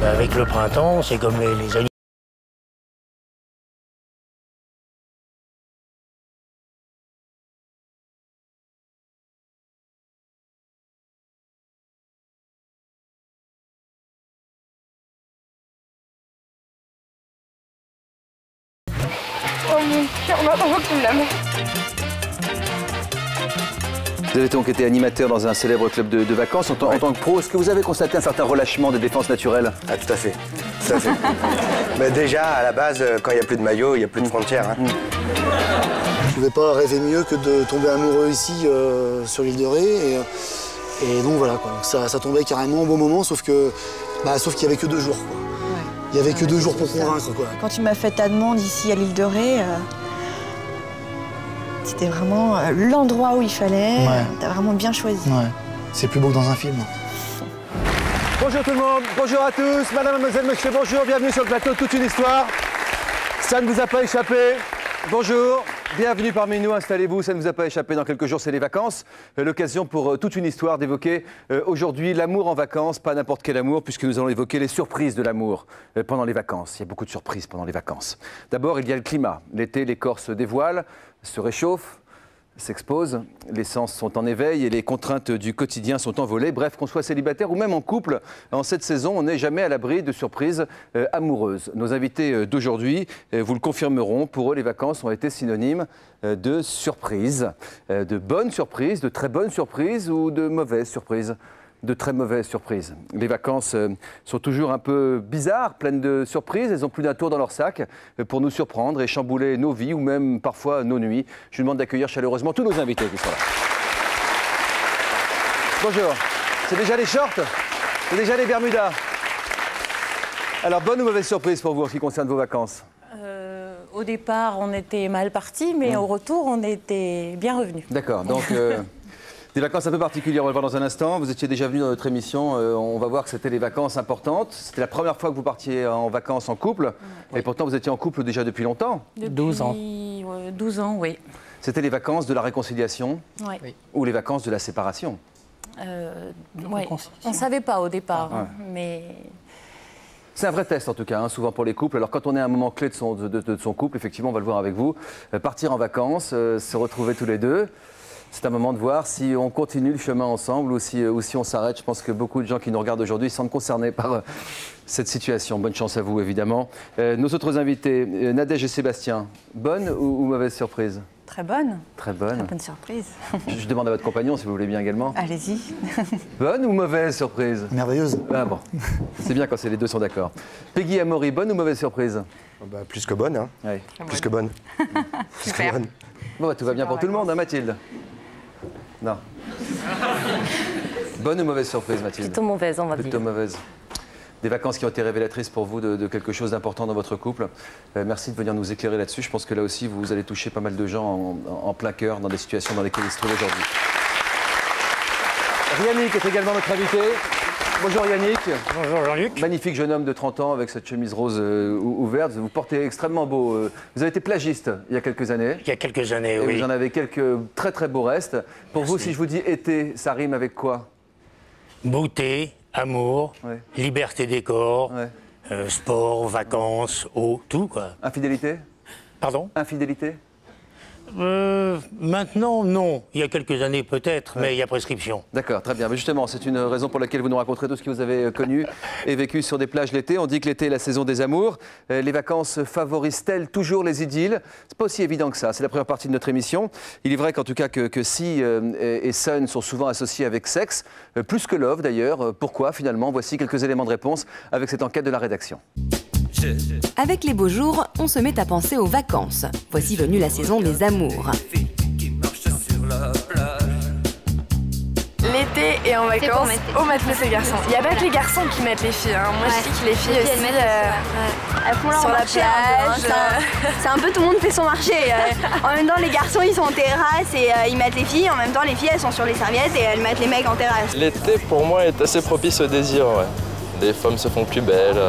Avec le printemps, c'est comme les animaux. Oh mon Dieu, on a trop qu'il l'aime. Vous avez donc été animateur dans un célèbre club de vacances en tant que pro. Est-ce que vous avez constaté un certain relâchement des défenses naturelles? Ah, tout à fait. Tout à fait. Mais déjà, à la base, quand il n'y a plus de maillot, il n'y a plus de frontières. Hein. Je ne pouvais pas rêver mieux que de tomber amoureux ici, sur l'île de Ré. Et donc voilà, quoi. Donc ça tombait carrément au bon moment, sauf qu'il n'y avait que 2 jours. Quoi. Ouais. Il n'y avait que 2 jours pour convaincre. Quoi. Quand tu m'as fait ta demande ici à l'île de Ré, c'était vraiment l'endroit où il fallait. Ouais. T'as vraiment bien choisi. Ouais. C'est plus beau que dans un film. Bonjour tout le monde, bonjour à tous, madame, mademoiselle, monsieur, bonjour, bienvenue sur le plateau de Toute une histoire. Ça ne vous a pas échappé. Bonjour, bienvenue parmi nous, installez-vous, ça ne vous a pas échappé, dans quelques jours c'est les vacances. L'occasion pour toute une histoire d'évoquer aujourd'hui l'amour en vacances, pas n'importe quel amour, puisque nous allons évoquer les surprises de l'amour pendant les vacances. Il y a beaucoup de surprises pendant les vacances. D'abord, il y a le climat. L'été, les corps se dévoilent, se réchauffent, s'exposent, les sens sont en éveil et les contraintes du quotidien sont envolées. Bref, qu'on soit célibataire ou même en couple, en cette saison, on n'est jamais à l'abri de surprises amoureuses. Nos invités d'aujourd'hui vous le confirmeront. Pour eux, les vacances ont été synonymes de surprises, de bonnes surprises, de très bonnes surprises ou de mauvaises surprises. De très mauvaises surprises. Les vacances sont toujours un peu bizarres, pleines de surprises. Elles ont plus d'un tour dans leur sac pour nous surprendre et chambouler nos vies ou même parfois nos nuits. Je vous demande d'accueillir chaleureusement tous nos invités qui sont là. Bonjour. C'est déjà les shorts? C'est déjà les bermudas? Alors, bonne ou mauvaise surprise pour vous en ce qui concerne vos vacances? Au départ, on était mal partis, mais au retour, on était bien revenus. D'accord. Donc... Des vacances un peu particulières, on va le voir dans un instant. Vous étiez déjà venu dans notre émission, on va voir que c'était les vacances importantes. C'était la première fois que vous partiez en vacances en couple, et pourtant vous étiez en couple déjà depuis longtemps. Depuis 12 ans. 12 ans, oui. C'était les vacances de la réconciliation ou les vacances de la séparation? Ouais. On ne savait pas au départ, mais... C'est un vrai test en tout cas, souvent pour les couples. Alors quand on est à un moment clé de son couple, effectivement, on va le voir avec vous, partir en vacances, se retrouver tous les deux. C'est un moment de voir si on continue le chemin ensemble ou si on s'arrête. Je pense que beaucoup de gens qui nous regardent aujourd'hui se sentent concernés par cette situation. Bonne chance à vous, évidemment. Nos autres invités, Nadège et Sébastien, bonne ou mauvaise surprise? Très bonne. Très bonne. Très bonne surprise. Je demande à votre compagnon si vous voulez bien également. Allez-y. Bonne ou mauvaise surprise? Merveilleuse. Ah bon, c'est bien quand les deux sont d'accord. Peggy et Amaury, bonne ou mauvaise surprise? Plus que bonne, hein. Oui. Plus que bonne. Plus que bonne. Bon, tout va bien pour tout le monde, hein, Mathilde? Non. Bonne ou mauvaise surprise, Mathilde? Plutôt mauvaise, on va dire. Plutôt mauvaise. Des vacances qui ont été révélatrices pour vous de quelque chose d'important dans votre couple. Merci de venir nous éclairer là-dessus. Je pense que là aussi, vous allez toucher pas mal de gens en plein cœur dans des situations dans lesquelles ils se trouvent aujourd'hui. Yannick est également notre invité. Bonjour Yannick. Bonjour Jean-Luc. Magnifique jeune homme de 30 ans avec cette chemise rose ouverte. Vous portez extrêmement beau. Vous avez été plagiste il y a quelques années. Il y a quelques années, oui. Vous en avez quelques très très beaux restes. Pour Merci. vous, si je vous dis été, ça rime avec quoi? Beauté, amour, liberté des corps, sport, vacances, eau, tout quoi. Infidélité? Pardon? Infidélité? Maintenant, non. Il y a quelques années peut-être, mais il y a prescription. D'accord, très bien. Mais justement, c'est une raison pour laquelle vous nous raconterez tout ce que vous avez connu et vécu sur des plages l'été. On dit que l'été est la saison des amours. Les vacances favorisent-elles toujours les idylles? C'est pas aussi évident que ça. C'est la première partie de notre émission. Il est vrai qu'en tout cas que Si et Sun sont souvent associés avec sexe, plus que love d'ailleurs. Pourquoi finalement? Voici quelques éléments de réponse avec cette enquête de la rédaction. Avec les beaux jours, on se met à penser aux vacances. Voici venue la saison des amours. L'été et en vacances, on met les garçons. Il n'y a pas que les garçons qui mettent les filles. Hein. Moi, je dis que les filles aussi, elles font leur sur la marché, plage. C'est un peu tout le monde fait son marché. En même temps, les garçons, ils sont en terrasse et ils mettent les filles. En même temps, les filles, elles sont sur les serviettes et elles mettent les mecs en terrasse. L'été, pour moi, est assez propice au désir, Les femmes se font plus belles,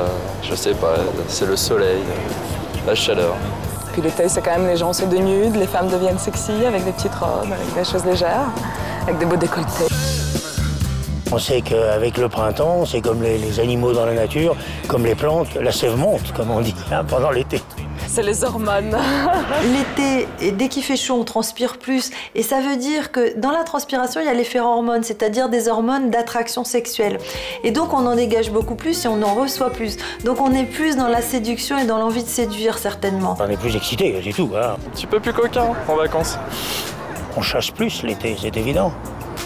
je sais pas, c'est le soleil, la chaleur. Puis l'été, c'est quand même les gens se dénudent, les femmes deviennent sexy avec des petites robes, avec des choses légères, avec des beaux décolletés. On sait qu'avec le printemps, c'est comme les animaux dans la nature, comme les plantes, la sève monte, comme on dit, hein, pendant l'été. C'est les hormones. L'été, et dès qu'il fait chaud, on transpire plus. Et ça veut dire que dans la transpiration, il y a les phéromones, c'est-à-dire des hormones d'attraction sexuelle. Et donc, on en dégage beaucoup plus et on en reçoit plus. Donc, on est plus dans la séduction et dans l'envie de séduire, certainement. On est plus excité, c'est tout. Hein. Un petit peu plus coquin en vacances. On chasse plus l'été, c'est évident.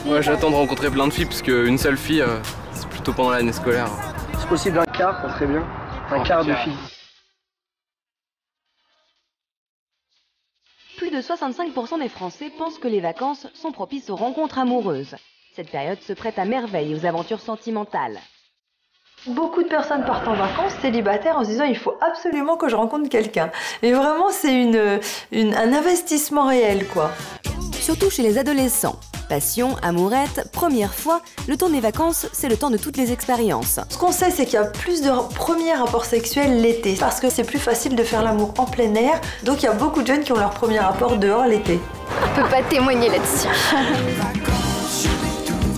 Moi, j'attends de rencontrer plein de filles, parce qu'une seule fille, c'est plutôt pendant l'année scolaire. C'est possible un quart, ça serait bien. Un quart de filles. Plus de 65% des Français pensent que les vacances sont propices aux rencontres amoureuses. Cette période se prête à merveille aux aventures sentimentales. Beaucoup de personnes partent en vacances célibataires en se disant il faut absolument que je rencontre quelqu'un. Et vraiment, c'est un investissement réel, quoi. Surtout chez les adolescents. Passion, amourette, première fois, le temps des vacances, c'est le temps de toutes les expériences. Ce qu'on sait, c'est qu'il y a plus de premiers rapports sexuels l'été, parce que c'est plus facile de faire l'amour en plein air, donc il y a beaucoup de jeunes qui ont leur premier rapport dehors l'été. On peut pas témoigner là-dessus.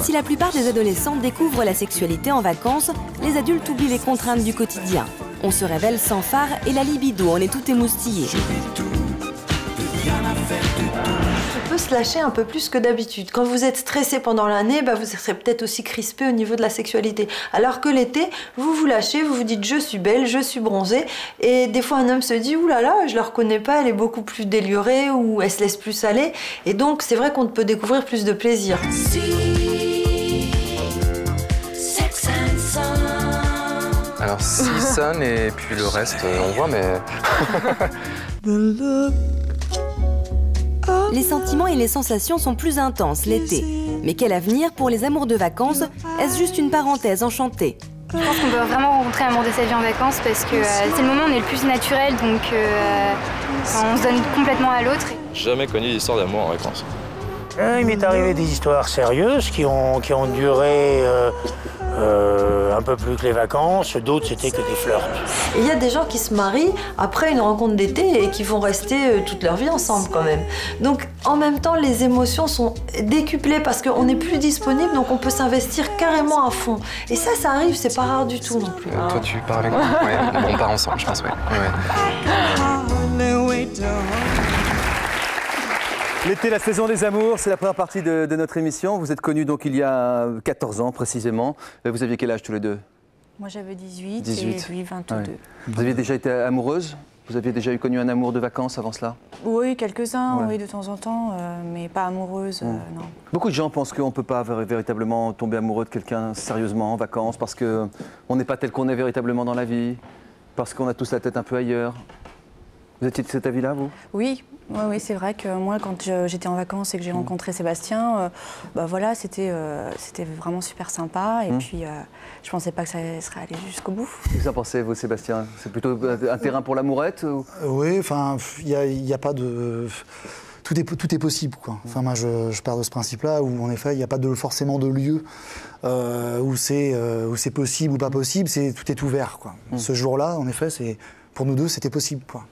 Si la plupart des adolescents découvrent la sexualité en vacances, les adultes oublient les contraintes du quotidien. On se révèle sans phare et la libido en est tout émoustillée. On peut se lâcher un peu plus que d'habitude. Quand vous êtes stressé pendant l'année, vous serez peut-être aussi crispé au niveau de la sexualité. Alors que l'été, vous vous lâchez, vous vous dites je suis belle, je suis bronzée. Et des fois un homme se dit oulala, je la reconnais pas, elle est beaucoup plus délurée ou elle se laisse plus aller. Et donc c'est vrai qu'on peut découvrir plus de plaisir. Alors, Sea Sun et puis le reste, on voit, mais... Les sentiments et les sensations sont plus intenses l'été. Mais quel avenir pour les amours de vacances? Est-ce juste une parenthèse enchantée? Je pense qu'on doit vraiment rencontrer l'amour de sa vie en vacances parce que c'est le moment où on est le plus naturel, donc on se donne complètement à l'autre. J'ai jamais connu d'histoire d'amour en vacances. Il m'est arrivé des histoires sérieuses qui ont duré un peu plus que les vacances, d'autres c'était que des flirts. Et il y a des gens qui se marient après une rencontre d'été et qui vont rester toute leur vie ensemble quand même. Donc en même temps, les émotions sont décuplées parce qu'on n'est plus disponible, donc on peut s'investir carrément à fond. Et ça arrive, c'est pas rare du tout non plus. Toi, tu pars avec moi? Ouais, on part ensemble, je pense, ouais. L'été, la saison des amours, c'est la première partie de notre émission. Vous êtes connus donc il y a 14 ans précisément. Vous aviez quel âge tous les deux? Moi j'avais 18 et lui 22. Ouais. Vous aviez déjà été amoureuse? Vous aviez déjà connu un amour de vacances avant cela? Oui, quelques-uns, oui, de temps en temps, mais pas amoureuse, non. Beaucoup de gens pensent qu'on ne peut pas véritablement tomber amoureux de quelqu'un sérieusement en vacances parce qu'on n'est pas tel qu'on est véritablement dans la vie, parce qu'on a tous la tête un peu ailleurs. Vous étiez de cet avis-là, vous? Oui, c'est vrai que moi, quand j'étais en vacances et que j'ai rencontré Sébastien, voilà, c'était vraiment super sympa. Et puis, je pensais pas que ça serait allé jusqu'au bout. Qu'est-ce que en pensez, vous, Sébastien? C'est plutôt un terrain pour l'amourette ou... Oui, enfin, il y a pas de... Tout est possible, quoi. Enfin, moi, je pars de ce principe-là où, en effet, il n'y a pas forcément de lieu où c'est possible ou pas possible. Tout est ouvert, quoi. Ce jour-là, en effet, pour nous deux, c'était possible, quoi.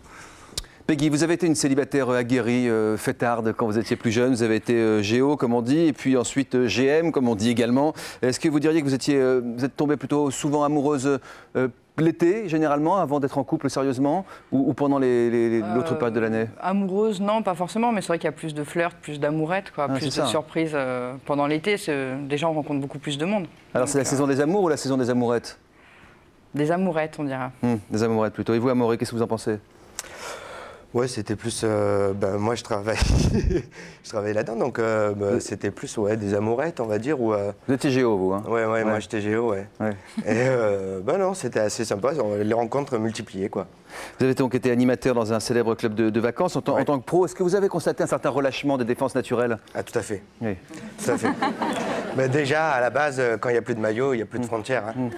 Peggy, vous avez été une célibataire aguerrie, fêtarde quand vous étiez plus jeune. Vous avez été géo, comme on dit, et puis ensuite GM, comme on dit également. Est-ce que vous diriez que vous êtes tombée plutôt souvent amoureuse l'été, généralement, avant d'être en couple sérieusement, ou pendant l'autre période de l'année? Amoureuse, non, pas forcément, mais c'est vrai qu'il y a plus de flirts, plus d'amourettes, plus de surprises pendant l'été. Les gens rencontrent beaucoup plus de monde. Alors c'est la saison des amours ou la saison des amourettes? Des amourettes, on dira. Des amourettes plutôt. Et vous, Amaury, qu'est-ce que vous en pensez? Ouais, c'était plus... moi, je travaille là-dedans, donc c'était plus des amourettes, on va dire. Vous étiez géo, vous, hein? Ouais, moi, j'étais géo, ouais. Et non, c'était assez sympa, les rencontres multipliées, quoi. Vous avez donc été animateur dans un célèbre club de vacances. En tant que pro, est-ce que vous avez constaté un certain relâchement des défenses naturelles? Ah, tout à fait. Oui. Tout à fait. Mais déjà, à la base, quand il n'y a plus de maillot, il n'y a plus de frontières. Hein.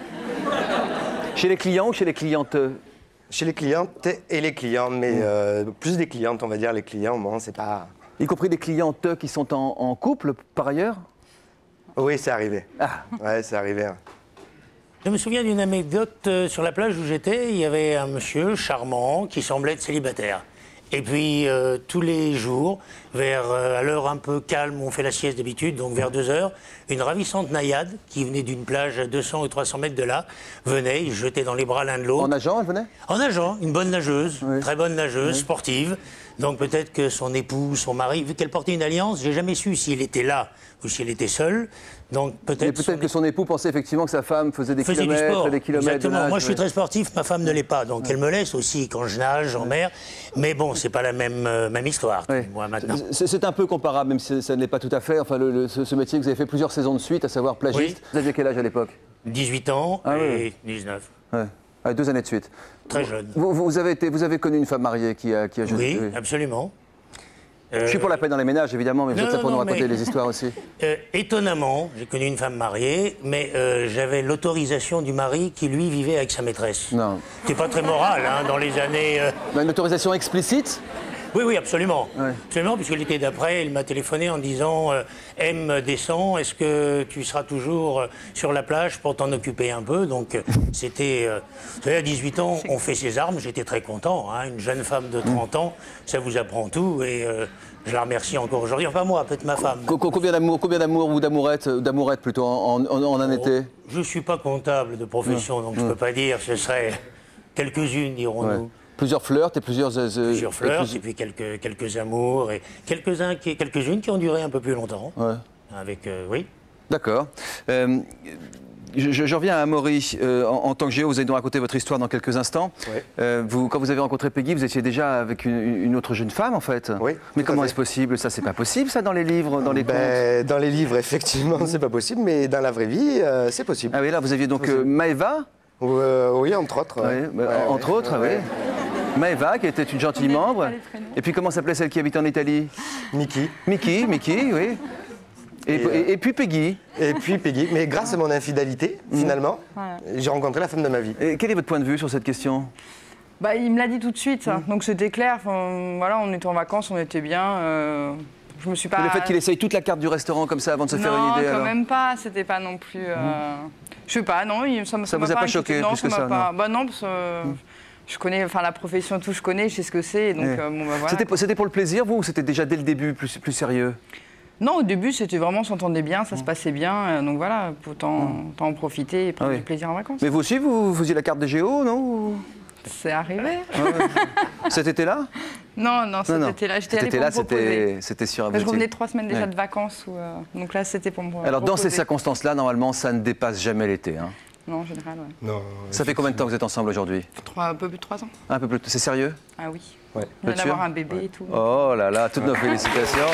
Chez les clients ou chez les clientes? Chez les clientes et les clients, mais plus des clientes, on va dire. Les clients, bon, c'est pas... Y compris des clientes qui sont en couple, par ailleurs? Oui, c'est arrivé. Ah. Ouais, c'est arrivé. Hein. Je me souviens d'une anecdote sur la plage où j'étais. Il y avait un monsieur charmant qui semblait être célibataire. Et puis, tous les jours, à l'heure un peu calme où on fait la sieste d'habitude, donc vers 2 heures, une ravissante naïade qui venait d'une plage à 200 ou 300 mètres de là, venait, ils se jetaient dans les bras l'un de l'autre. En nageant, elle venait? En nageant, une bonne nageuse, très bonne nageuse, sportive. Donc peut-être que son époux, son mari, vu qu'elle portait une alliance, j'ai jamais su s'il était là ou s'il était seul. Donc peut-être que son époux pensait effectivement que sa femme faisait des kilomètres du sport. et des kilomètres. Exactement. De nage, moi, je suis très sportif, ma femme ne l'est pas, donc elle me laisse aussi quand je nage en mer. Mais bon, c'est pas la même histoire. Moi maintenant. C'est un peu comparable, même si ça ne l'est pas tout à fait. Enfin, ce métier que vous avez fait plusieurs saisons de suite, à savoir plagiste. Oui. Vous aviez quel âge à l'époque? 18 ans et 19. Ouais. Ah, 2 années de suite. Très jeune. Vous avez connu une femme mariée qui a joué? Oui, absolument. Je suis pour la paix dans les ménages, évidemment, mais vous êtes là pour nous raconter les histoires aussi. Étonnamment, j'ai connu une femme mariée, mais j'avais l'autorisation du mari qui, lui, vivait avec sa maîtresse. Non. C'est pas très moral, hein, dans les années... Une autorisation explicite? Oui, oui, absolument. Ouais. Absolument, puisque l'été d'après, il m'a téléphoné en disant M descend, est-ce que tu seras toujours sur la plage pour t'en occuper un peu? Donc c'était... vous savez, à 18 ans, on fait ses armes, j'étais très content. Hein, une jeune femme de 30 ans, ça vous apprend tout et je la remercie encore aujourd'hui. Enfin moi, peut-être ma femme. Combien d'amour ou d'amourettes plutôt en un été? Je ne suis pas comptable de profession, donc je ne peux pas dire, ce serait quelques-unes, dirons-nous. Plusieurs flirts et plusieurs flirts, et puis quelques amours, et quelques-unes qui ont duré un peu plus longtemps. Ouais. Avec, oui. D'accord. Je reviens à Amaury. En tant que géo, vous allez nous raconter votre histoire dans quelques instants. Ouais. Quand vous avez rencontré Peggy, vous étiez déjà avec une autre jeune femme, en fait. Oui. Mais comment est-ce possible? Ça, c'est pas possible, ça, dans les livres, dans les contes? Dans les livres, effectivement, c'est pas possible, mais dans la vraie vie, c'est possible. Ah oui, là, vous aviez donc Maëva? Oui, entre autres. Entre autres, oui. Maëva, qui était une gentille membre. Et puis, comment s'appelait celle qui habite en Italie? Mickey. Mickey, oui. Et puis Peggy. Et puis Peggy. Mais grâce à mon infidélité, finalement, j'ai rencontré la femme de ma vie. Et quel est votre point de vue sur cette question? Bah, il me l'a dit tout de suite, ça. Donc c'était clair. Enfin, voilà, on était en vacances, on était bien. Je me suis pas... Le fait qu'il essaye toute la carte du restaurant comme ça avant de se faire une idée, Non, quand même pas. C'était pas non plus... Je sais pas, non. Ça vous a pas choqué plus que ça? Bah non, parce que... Je connais, enfin la profession, tout, je connais, je sais ce que c'est, donc bon, bah, voilà. C'était pour le plaisir, vous, ou c'était déjà dès le début plus sérieux? Non, au début, c'était vraiment, on s'entendait bien, ça se passait bien, donc voilà, autant en profiter et prendre du plaisir en vacances. Mais vous aussi, vous faisiez la carte des géos, non? C'est arrivé. Cet été-là? Non, cet été-là, j'étais allée pour me proposer. C'était sûr. Je revenais 3 semaines déjà de vacances, donc là, c'était pour me proposer. Alors, dans ces circonstances-là, normalement, ça ne dépasse jamais l'été, hein? Non, en général, ouais. Non, ça fait combien de temps que vous êtes ensemble aujourd'hui? Un peu plus de 3 ans. Un peu plus. C'est sérieux? Ah oui. Ouais. On vient d'avoir un bébé et tout. Oh là là, toutes nos félicitations.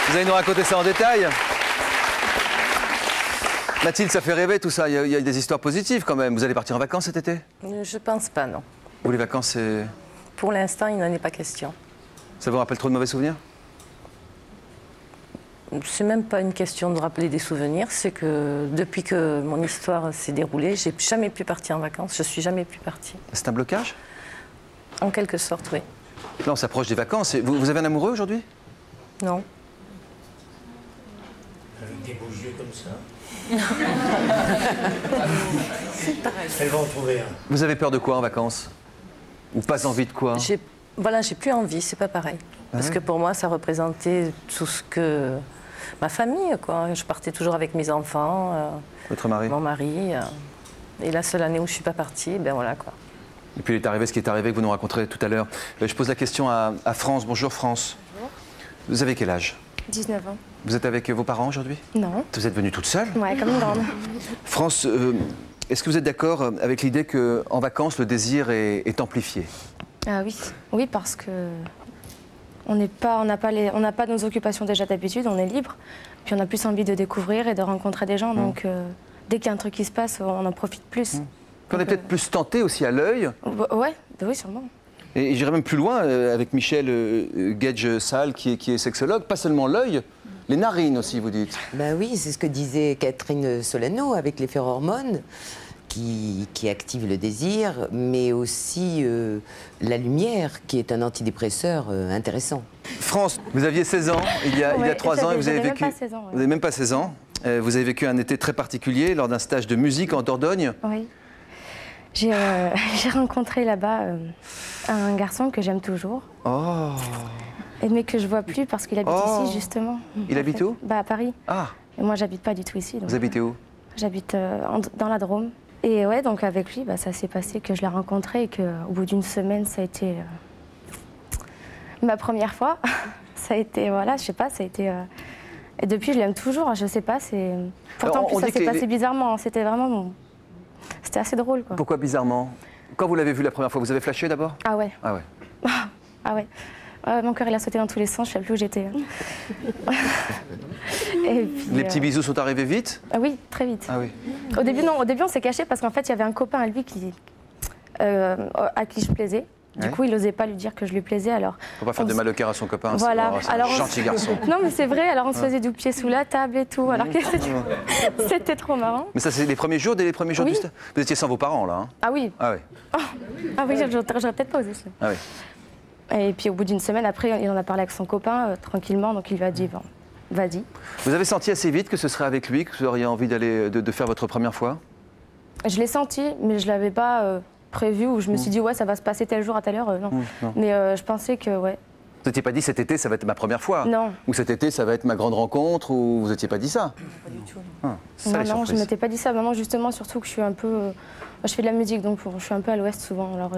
Vous allez nous raconter ça en détail? Mathilde, ça fait rêver tout ça. Il y a des histoires positives quand même. Vous allez partir en vacances cet été? Je pense pas, non. Ou les vacances, c'est... Pour l'instant, il n'en est pas question. Ça vous rappelle trop de mauvais souvenirs? C'est même pas une question de rappeler des souvenirs, c'est que depuis que mon histoire s'est déroulée, j'ai jamais pu partir en vacances, je suis jamais pu partir. C'est un blocage? En quelque sorte, oui. Là, on s'approche des vacances. Vous avez un amoureux aujourd'hui? Non. Avec des beaux yeux comme ça. Elle va en trouver un. Vous avez peur de quoi en vacances? Ou pas envie de quoi? Voilà, j'ai plus envie, c'est pas pareil. Parce que pour moi, ça représentait tout ce que... Ma famille, quoi. Je partais toujours avec mes enfants. Votre mari? Mon mari. Et la seule année où je suis pas partie, ben voilà, quoi. Et puis il est arrivé ce qui est arrivé, que vous nous raconterez tout à l'heure. Je pose la question à France. Bonjour France. Bonjour. Vous avez quel âge? 19 ans. Vous êtes avec vos parents aujourd'hui? Non. Vous êtes venue toute seule? Ouais, comme une grande. France, est-ce que vous êtes d'accord avec l'idée qu'en vacances, le désir est amplifié? Ah oui. Oui, parce que on n'a pas nos occupations déjà d'habitude, on est libre. Puis on a plus envie de découvrir et de rencontrer des gens. Donc dès qu'il y a un truc qui se passe, on en profite plus. On est peut-être plus tenté aussi à l'œil? Ouais, oui, sûrement. Et j'irai même plus loin avec Michel Gage-Salle, qui est sexologue. Pas seulement l'œil, les narines aussi, vous dites. Ben oui, c'est ce que disait Catherine Solano avec les phéromones qui activent le désir, mais aussi la lumière, qui est un antidépresseur intéressant. France, vous aviez 16 ans il y a 3 ans et vous avez vécu... Même pas 16 ans, ouais. Vous n'avez même pas 16 ans. Vous avez vécu un été très particulier lors d'un stage de musique en Dordogne. Oui. J'ai rencontré là-bas Un garçon que j'aime toujours. Oh. Mais que je vois plus parce qu'il habite ici, justement. Il habite où? À Paris. Ah. Et moi, j'habite pas du tout ici. Vous habitez où? J'habite dans la Drôme. Et ouais, donc avec lui, ça s'est passé que je l'ai rencontré et qu'au bout d'une semaine, ça a été ma première fois. Ça a été, voilà, je sais pas, ça a été... Et depuis, je l'aime toujours, je sais pas, c'est... Pourtant, en plus, ça s'est passé bizarrement, c'était vraiment... C'était assez drôle, quoi. Pourquoi bizarrement? Quand vous l'avez vu la première fois, vous avez flashé d'abord? Ah ouais. Ah ouais. Ah ouais. Mon cœur, il a sauté dans tous les sens, je sais plus où j'étais. Les petits bisous sont arrivés vite? Ah oui, très vite. Ah oui. Au début, non, au début, on s'est caché parce qu'en fait, il y avait un copain à lui à qui je plaisais. Du coup, il n'osait pas lui dire que je lui plaisais, alors... Faut pas faire de mal au cœur à son copain, voilà. C'est un gentil garçon. Non, mais c'est vrai, alors on se faisait du pied sous la table et tout, alors que c'était trop marrant. Mais ça, c'est les premiers jours, dès les premiers jours du stage? Vous étiez sans vos parents, là, hein? Ah oui. Ah oui. Ah oui, j'aurais peut-être pas osé ça. Ah oui. Et puis au bout d'une semaine, après, il en a parlé avec son copain, tranquillement, donc il lui a dit, bon, vas-y. Vous avez senti assez vite que ce serait avec lui, que vous auriez envie de faire votre première fois? Je l'ai senti, mais je l'avais pas... prévu, où je me suis dit, ouais, ça va se passer tel jour à telle heure, non. Mais je pensais que, ouais. Vous n'étiez pas dit, cet été, ça va être ma première fois? Non. Ou cet été, ça va être ma grande rencontre? Ou vous n'étiez pas dit ça? Pas du tout. Non, je ne m'étais pas dit ça. Maintenant, justement, surtout que je suis un peu... je fais de la musique, donc je suis un peu à l'ouest souvent. Alors,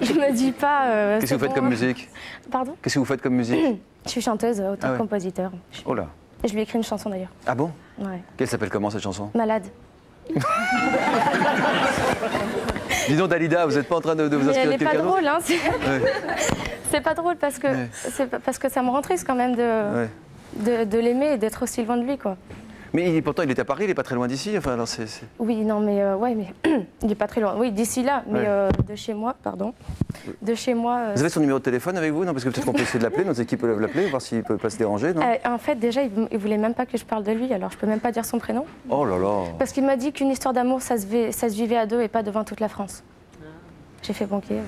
je me dis pas... Qu'est-ce que vous faites comme musique? Pardon? Qu'est-ce que vous faites comme musique? Je suis chanteuse, auteur-compositeur. Oh là. Et je lui ai écrit une chanson, d'ailleurs. Ah bon? Ouais. Qu'elle s'appelle comment, cette chanson? Malade. Dis donc, Dalida, vous n'êtes pas en train de vous inspirer de quelqu'un d'autre? Elle n'est pas drôle, hein. C'est pas drôle parce que ça me rend triste quand même de l'aimer et d'être aussi loin de lui, quoi. Mais pourtant, il est à Paris, il n'est pas très loin d'ici. Enfin, alors Oui, non, mais ouais, mais il n'est pas très loin. Oui, d'ici là, mais de chez moi, pardon. De chez moi. Vous avez son numéro de téléphone avec vous? Non, parce que peut-être qu'on peut essayer de l'appeler, nos équipes peuvent l'appeler, voir s'il ne peut pas se déranger, non? En fait, déjà, il ne voulait même pas que je parle de lui, alors je ne peux même pas dire son prénom. Oh là là. Parce qu'il m'a dit qu'une histoire d'amour, ça se vivait à deux et pas devant toute la France. J'ai fait banquier.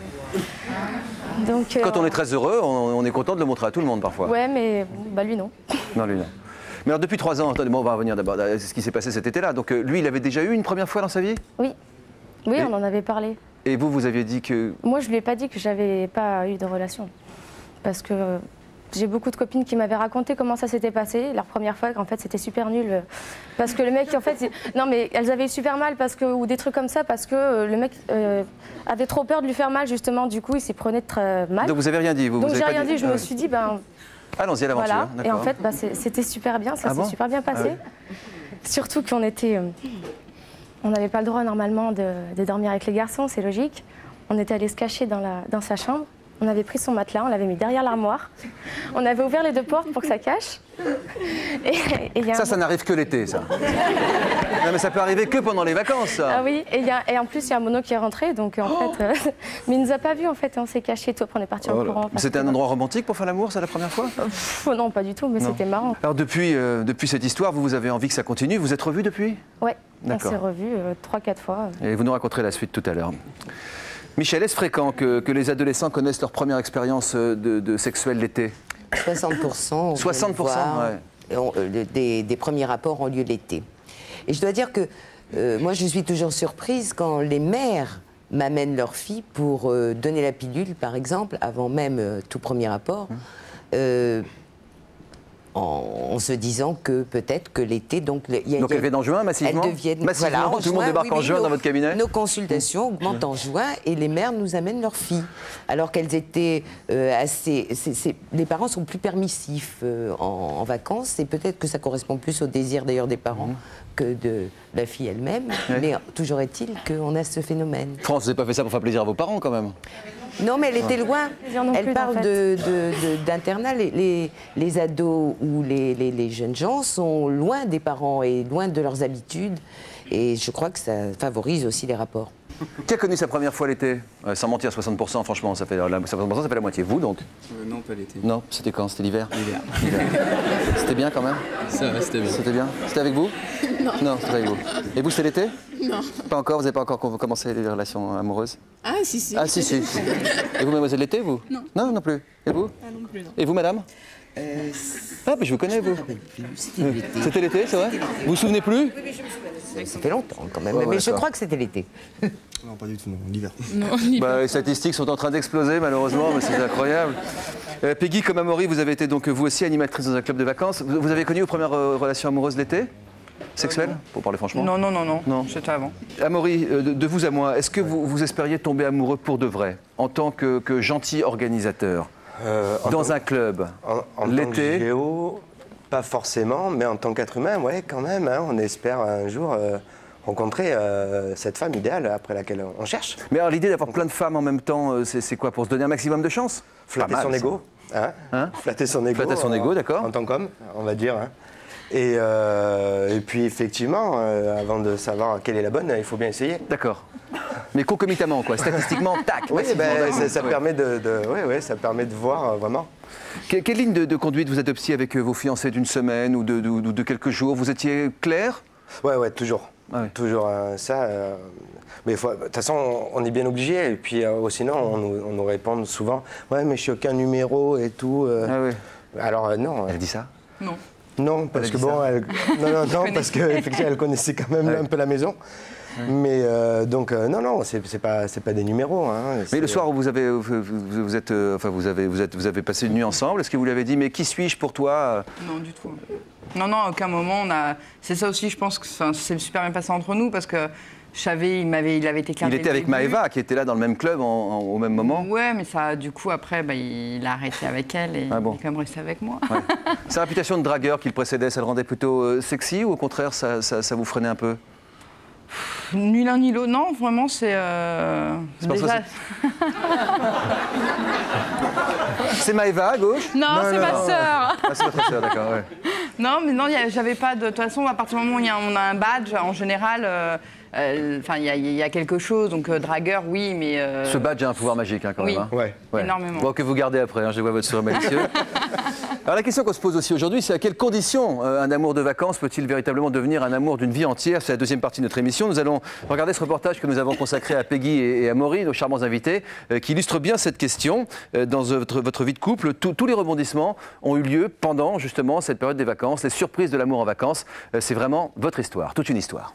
Donc, quand on est très heureux, on est content de le montrer à tout le monde parfois. Ouais, mais bah, lui non. Non, lui non. Mais alors depuis 3 ans, attendez, on va revenir d'abord à ce qui s'est passé cet été-là. Donc lui, il avait déjà eu une première fois dans sa vie? Oui. Oui, on en avait parlé. Et vous aviez dit que... Moi, je lui ai pas dit que j'avais pas eu de relation. Parce que j'ai beaucoup de copines qui m'avaient raconté comment ça s'était passé, leur première fois, qu'en fait c'était super nul. Parce que le mec, en fait, non mais elles avaient super mal, ou des trucs comme ça, parce que le mec avait trop peur de lui faire mal, justement, du coup il s'y prenait très mal. Donc vous avez rien dit? Donc j'ai rien dit, je me suis dit, ben... Allons-y à l'aventure. Voilà. Et en fait, c'était super bien, ça s'est super bien passé. Surtout qu'on était... on n'avait pas le droit normalement de dormir avec les garçons, c'est logique. On était allé se cacher dans sa chambre. On avait pris son matelas, on l'avait mis derrière l'armoire. On avait ouvert les 2 portes pour que ça cache. Ça n'arrive que l'été, ça. Non, mais ça peut arriver que pendant les vacances, ça. Ah oui, et en plus, il y a un mono qui est rentré, donc en fait... mais il ne nous a pas vus, en fait, et on s'est cachés, tout. Après, on est parti en courant. C'était un endroit romantique pour faire l'amour, ça, la première fois? Non, pas du tout, mais c'était marrant. Alors, depuis cette histoire, vous avez envie que ça continue. Vous êtes revus depuis? Ouais, on s'est revus 3-4 fois. Et vous nous raconterez la suite tout à l'heure. Michel, est-ce fréquent que les adolescents connaissent leur première expérience de sexuelle l'été? 60%. 60%, des premiers rapports ont lieu l'été. Et je dois dire que moi, je suis toujours surprise quand les mères m'amènent leurs filles pour donner la pilule, par exemple, avant même tout premier rapport. En se disant que peut-être que l'été... Donc elles viennent en juin, massivement? Massivement, voilà, tout le monde débarque en juin dans votre cabinet? Nos consultations augmentent en juin et les mères nous amènent leurs filles. Alors qu'elles étaient assez... les parents sont plus permissifs en vacances et peut-être que ça correspond plus au désir d'ailleurs des parents que de la fille elle-même. Mais toujours est-il qu'on a ce phénomène. France, vous n'avez pas fait ça pour faire plaisir à vos parents quand même? Non, mais elle était loin. Elle parle d'internat. Les ados ou les jeunes gens sont loin des parents et loin de leurs habitudes. Et je crois que ça favorise aussi les rapports. Qui a connu sa première fois l'été? Sans mentir, 60%, franchement, ça fait la moitié. Vous, donc? Non, pas l'été. Non, c'était quand? C'était l'hiver? L'hiver. C'était bien quand même? Ça va, c'était bien. C'était bien? C'était avec vous? Non. Non, c'était avec vous. Et vous, c'était l'été? Non. Pas encore? Vous n'avez pas encore commencé les relations amoureuses? Ah, si. Ah, si. Et vous, mademoiselle, l'été, vous? Non. Non, non plus. Et vous? Ah, non plus, non. Et vous, madame? Ah, mais je vous connais, vous. C'était l'été. C'était l'été, c'est vrai? Vous vous souvenez plus? Oui, je me souviens. Ça fait longtemps quand même. Ouais, mais je d'accord. crois que c'était l'été. Non, pas du tout, non, l'hiver. Bah, les statistiques sont en train d'exploser malheureusement, mais c'est incroyable. Peggy, comme Amaury, vous avez été donc vous aussi animatrice dans un club de vacances. Vous avez connu vos premières relations amoureuses l'été? Sexuelles, pour parler franchement? Non, c'était avant. Amaury, de vous à moi, est-ce que vous espériez tomber amoureux pour de vrai, en tant que gentil organisateur, dans un club, l'été? En tant que géo, pas forcément, mais en tant qu'être humain, ouais, quand même. Hein, on espère un jour rencontrer cette femme idéale après laquelle on cherche. Mais alors l'idée d'avoir plein de femmes en même temps, c'est quoi? Pour se donner un maximum de chance? Flatter son ego. Hein, flatter son ego. Flatter son ego, d'accord. En tant qu'homme, on va dire. Hein. Et puis effectivement, avant de savoir quelle est la bonne, il faut bien essayer. D'accord. Mais concomitamment, quoi. Statistiquement, tac. Oui, ça permet ça permet de voir vraiment. Quelle ligne de conduite vous adoptiez avec vos fiancés d'une semaine ou de quelques jours? Vous étiez clair? Ouais, toujours. Ah oui. Toujours ça. Mais de toute façon, on est bien obligé. Et puis sinon, on nous répond souvent « Ouais, mais je suis aucun numéro et tout. Ah oui. Alors non. Elle dit ça? Non. Non, parce que bon, parce qu'effectivement, elle connaissait quand même un peu la maison. Mais donc non, c'est pas des numéros. Hein, mais le soir où vous avez passé une nuit ensemble, est-ce que vous lui avez dit mais qui suis-je pour toi? Non, du tout. Non, à aucun moment on a. C'est ça aussi, je pense que c'est super bien passé entre nous parce que je savais, il avait été clair. Il était avec Maëva qui était là dans le même club au même moment. Ouais, mais ça, du coup après, il a arrêté avec elle et il est quand même resté avec moi. Ouais. Sa réputation de dragueur qu'il précédait, ça le rendait plutôt sexy ou au contraire ça vous freinait un peu? Ni l'un ni l'autre, non, vraiment, c'est déjà... C'est Maëva à gauche? Non, c'est ma sœur. Ah, c'est votre sœur, d'accord, ouais. Non, mais non, j'avais pas de... De toute façon, à partir du moment où on a un badge, en général, il y a quelque chose, donc dragueur, oui, mais... Ce badge a un pouvoir magique, hein, quand même. Hein. Ouais. Énormément. Bon, que vous gardez après, hein, je vois votre sourire malicieux. Alors la question qu'on se pose aussi aujourd'hui, c'est à quelles conditions un amour de vacances peut-il véritablement devenir un amour d'une vie entière? C'est la deuxième partie de notre émission. Nous allons regarder ce reportage que nous avons consacré à Peggy et Amaury, nos charmants invités, qui illustre bien cette question. Dans votre vie de couple, tous les rebondissements ont eu lieu pendant justement cette période des vacances, les surprises de l'amour en vacances. C'est vraiment votre histoire, toute une histoire.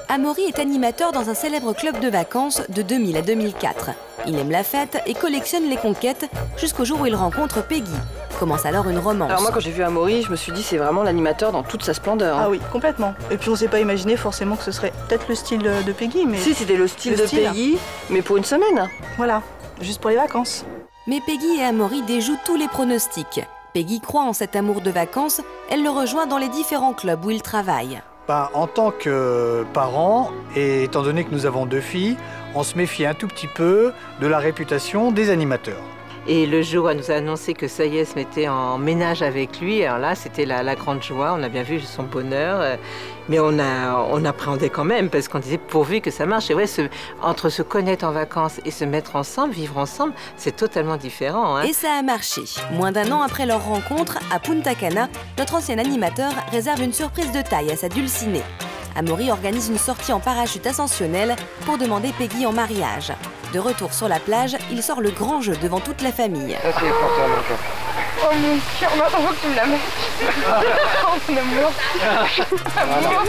Amaury est animateur dans un célèbre club de vacances de 2000 à 2004. Il aime la fête et collectionne les conquêtes jusqu'au jour où il rencontre Peggy. Commence alors une romance. Alors moi quand j'ai vu Amaury, je me suis dit c'est vraiment l'animateur dans toute sa splendeur. Ah oui, complètement. Et puis on s'est pas imaginé forcément que ce serait peut-être le style de Peggy, mais... Si, c'était le style de Peggy, mais pour une semaine. Voilà, juste pour les vacances. Mais Peggy et Amaury déjouent tous les pronostics. Peggy croit en cet amour de vacances, elle le rejoint dans les différents clubs où il travaille. En tant que parents, et étant donné que nous avons 2 filles, on se méfie un tout petit peu de la réputation des animateurs. Et le jour où elle nous a annoncé que ça y est, se mettait en ménage avec lui, alors là, c'était la grande joie. On a bien vu son bonheur, mais on appréhendait quand même, parce qu'on disait pourvu que ça marche. Et ouais, entre se connaître en vacances et se mettre ensemble, vivre ensemble, c'est totalement différent. Hein. Et ça a marché. Moins d'un an après leur rencontre, à Punta Cana, notre ancien animateur réserve une surprise de taille à sa dulcinée. Amaury organise une sortie en parachute ascensionnelle pour demander Peggy en mariage. De retour sur la plage, il sort le grand jeu devant toute la famille. Oh mon cœur, maintenant faut que tu me la mettes. Oh mon amour. Amour.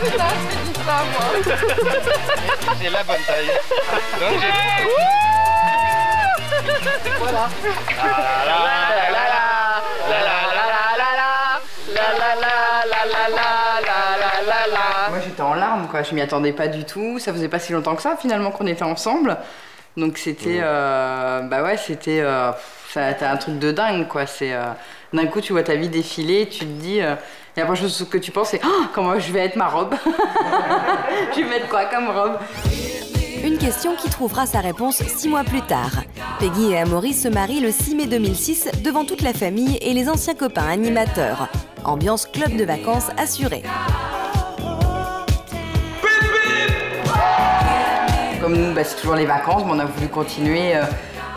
Putain, je dis ça moi. C'est la bonne taille. Donc voilà. Moi j'étais en larmes quoi, je m'y attendais pas du tout, ça faisait pas si longtemps que ça finalement qu'on était ensemble. Donc c'était c'était un truc de dingue quoi, d'un coup tu vois ta vie défiler, tu te dis et la première chose que tu penses c'est comment je vais être ma robe. Je vais mettre quoi comme robe? Une question qui trouvera sa réponse 6 mois plus tard. Peggy et Amaury se marient le 6 mai 2006 devant toute la famille et les anciens copains animateurs. Ambiance club de vacances assurée. Comme nous, c'est toujours les vacances, mais on a voulu continuer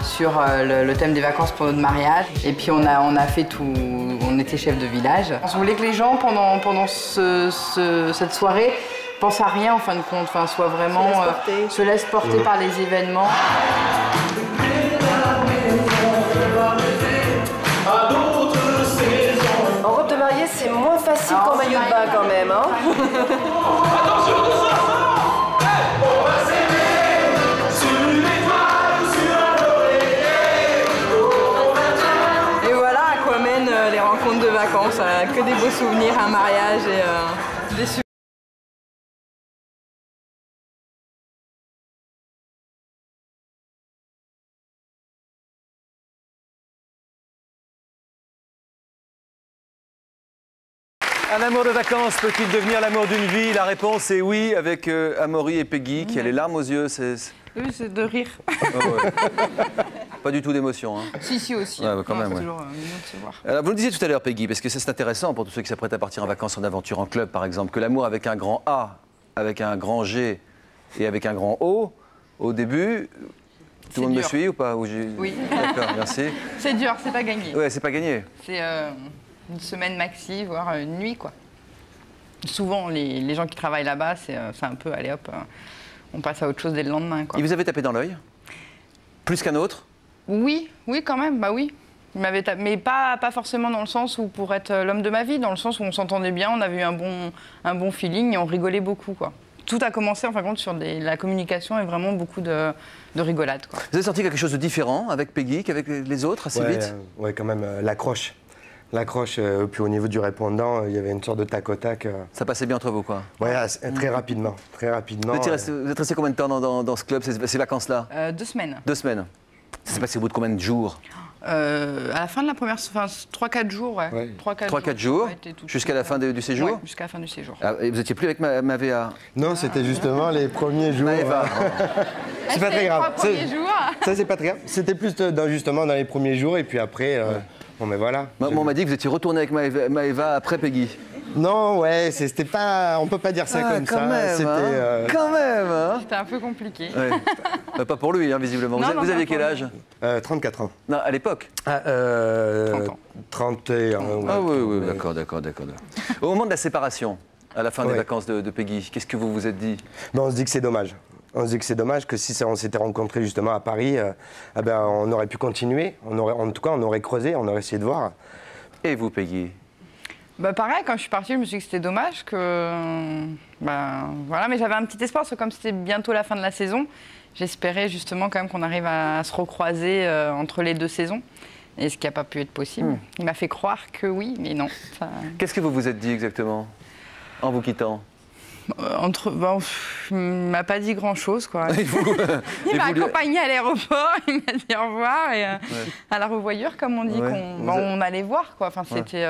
sur le thème des vacances pour notre mariage. Et puis on a fait tout, on était chef de village. On voulait que les gens, pendant cette soirée, pensent à rien en fin de compte, soient vraiment, se laissent porter par les événements. En robe de mariée, c'est moins facile facile qu'en maillot de bain quand même. Hein. Attention tout ça. On va s'aimer sur une étoile ou sur un oreiller. Et voilà à quoi mènent les rencontres de vacances. Que des beaux souvenirs, un mariage et des souvenirs. Un amour de vacances peut-il devenir l'amour d'une vie? La réponse est oui, avec Amaury et Peggy qui a les larmes aux yeux. Oui, c'est de rire. Oh, ouais. Pas du tout d'émotion. Hein. Si, aussi. Ouais, quand même, c'est ouais. toujours mignon de se voir. Alors, vous le disiez tout à l'heure, Peggy, parce que c'est intéressant pour tous ceux qui s'apprêtent à partir en vacances en aventure en club, par exemple, que l'amour avec un grand A, avec un grand G et avec un grand O, au début, tout le monde me suit ou pas? Oui. D'accord, merci. C'est dur, c'est pas gagné. Ouais, c'est pas gagné. C'est une semaine maxi, voire une nuit, quoi. Souvent, les gens qui travaillent là-bas, c'est un peu, allez hop, on passe à autre chose dès le lendemain, quoi. Il vous avait tapé dans l'œil? Plus qu'un autre? Oui, quand même, bah oui. Il m'avait tapé, mais pas forcément dans le sens où pour être l'homme de ma vie, dans le sens où on s'entendait bien, on avait eu un bon feeling et on rigolait beaucoup, quoi. Tout a commencé, en fin de compte, sur la communication et vraiment beaucoup de rigolade, quoi. Vous avez senti quelque chose de différent avec Peggy qu'avec les autres, assez vite? Ouais, quand même, l'accroche. L'accroche, puis au niveau du répondant, il y avait une sorte de tac au tac. Ça passait bien entre vous, quoi? Ouais, très rapidement. Très rapidement. Vous êtes resté combien de temps dans ce club, ces vacances-là? 2 semaines. 2 semaines. Ça s'est passé au bout de combien de jours? À la fin de la première, 3-4 jours, ouais. 3-4 jours, jusqu'à la fin du séjour? Ouais, jusqu'à la fin du séjour. Ah, et vous n'étiez plus avec Mavéa? Non, c'était justement les premiers jours. C'est pas très grave. Ça, c'est pas très grave. C'était plus justement dans les premiers jours, et puis après... Bon, mais voilà. On m'a dit que vous étiez retourné avec Maëva après Peggy. Non, ouais, c'était pas... On peut pas dire ça comme ça. Quand même, hein. C'était un peu compliqué. Ouais. Pas pour lui, hein, visiblement. Vous aviez quel âge? 34 ans. Non, à l'époque? 30 ans. 31. Ah oui, d'accord. Au moment de la séparation, à la fin des vacances de Peggy, qu'est-ce que vous vous êtes dit? On se dit que c'est dommage. On se dit que c'est dommage que si on s'était rencontrés justement à Paris, on aurait pu continuer. En tout cas, on aurait creusé, on aurait essayé de voir. Et vous, Peggy? Bah pareil, quand je suis partie, je me suis dit que c'était dommage que... voilà, mais j'avais un petit espoir, parce que comme c'était bientôt la fin de la saison, j'espérais justement quand même qu'on arrive à se recroiser entre les 2 saisons. Et ce qui n'a pas pu être possible. Il m'a fait croire que oui, mais non. Qu'est-ce que vous vous êtes dit exactement en vous quittant? Il m'a pas dit grand-chose, quoi. Il m'a accompagné à l'aéroport, il m'a dit au revoir et à la revoyure, comme on dit, on allait voir, quoi. Enfin, c'était...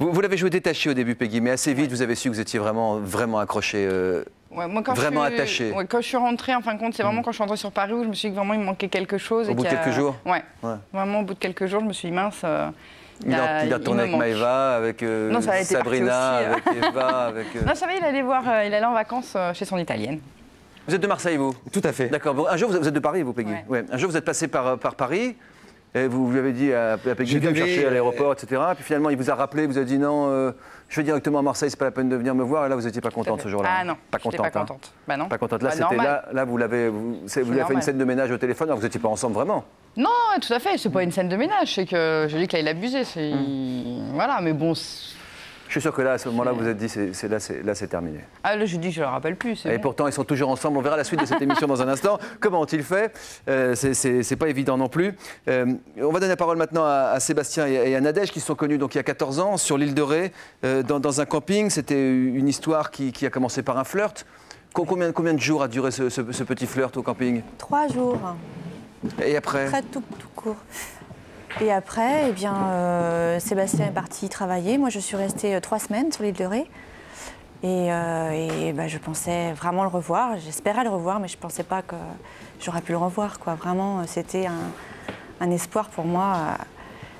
Vous l'avez joué détaché au début, Peggy, mais assez vite, vous avez su que vous étiez vraiment accroché, vraiment attaché. Quand je suis rentrée, en fin de compte, c'est vraiment quand je suis rentrée sur Paris où je me suis dit que vraiment il me manquait quelque chose. Au bout de quelques jours? Ouais. Vraiment, au bout de quelques jours, je me suis dit mince... Il a retourné avec Maëva, avec Sabrina, avec Eva, avec... Non, je savais, il allait en vacances chez son italienne. Vous êtes de Marseille, vous? Tout à fait. D'accord. Bon, un jour, vous êtes de Paris, vous, Peggy? Ouais. Un jour, vous êtes passé par Paris, et vous lui avez dit à Peggy de me chercher à l'aéroport, etc. Puis finalement, il vous a rappelé, vous a dit non, je vais directement à Marseille, c'est pas la peine de venir me voir. Et là, vous n'étiez pas contente ce jour-là? Ah non, pas contente. Pas contente. Bah non. Pas contente. Là, c'était là, vous avez fait une scène de ménage au téléphone, alors vous n'étiez pas ensemble vraiment? Non, tout à fait. C'est pas une scène de ménage. C'est que je dis que là, il abusait. Voilà, mais bon. Je suis sûr que là, à ce moment-là, vous vous êtes dit, c'est terminé. Ah, là, je dis, je ne le rappelle plus. Et pourtant, ils sont toujours ensemble. On verra la suite de cette émission dans un instant. Comment ont-ils fait? C'est pas évident non plus. On va donner la parole maintenant à Sébastien et à Nadège, qui se sont connus donc, il y a 14 ans sur l'île de Ré, dans un camping. C'était une histoire qui a commencé par un flirt. Combien de jours a duré ce petit flirt au camping? 3 jours. Et après? Très tout court. Et après, eh bien, Sébastien est parti travailler. Moi, je suis restée 3 semaines sur l'île de Ré. Et je pensais vraiment le revoir. J'espérais le revoir, mais je ne pensais pas que j'aurais pu le revoir, quoi. Vraiment, c'était un espoir pour moi.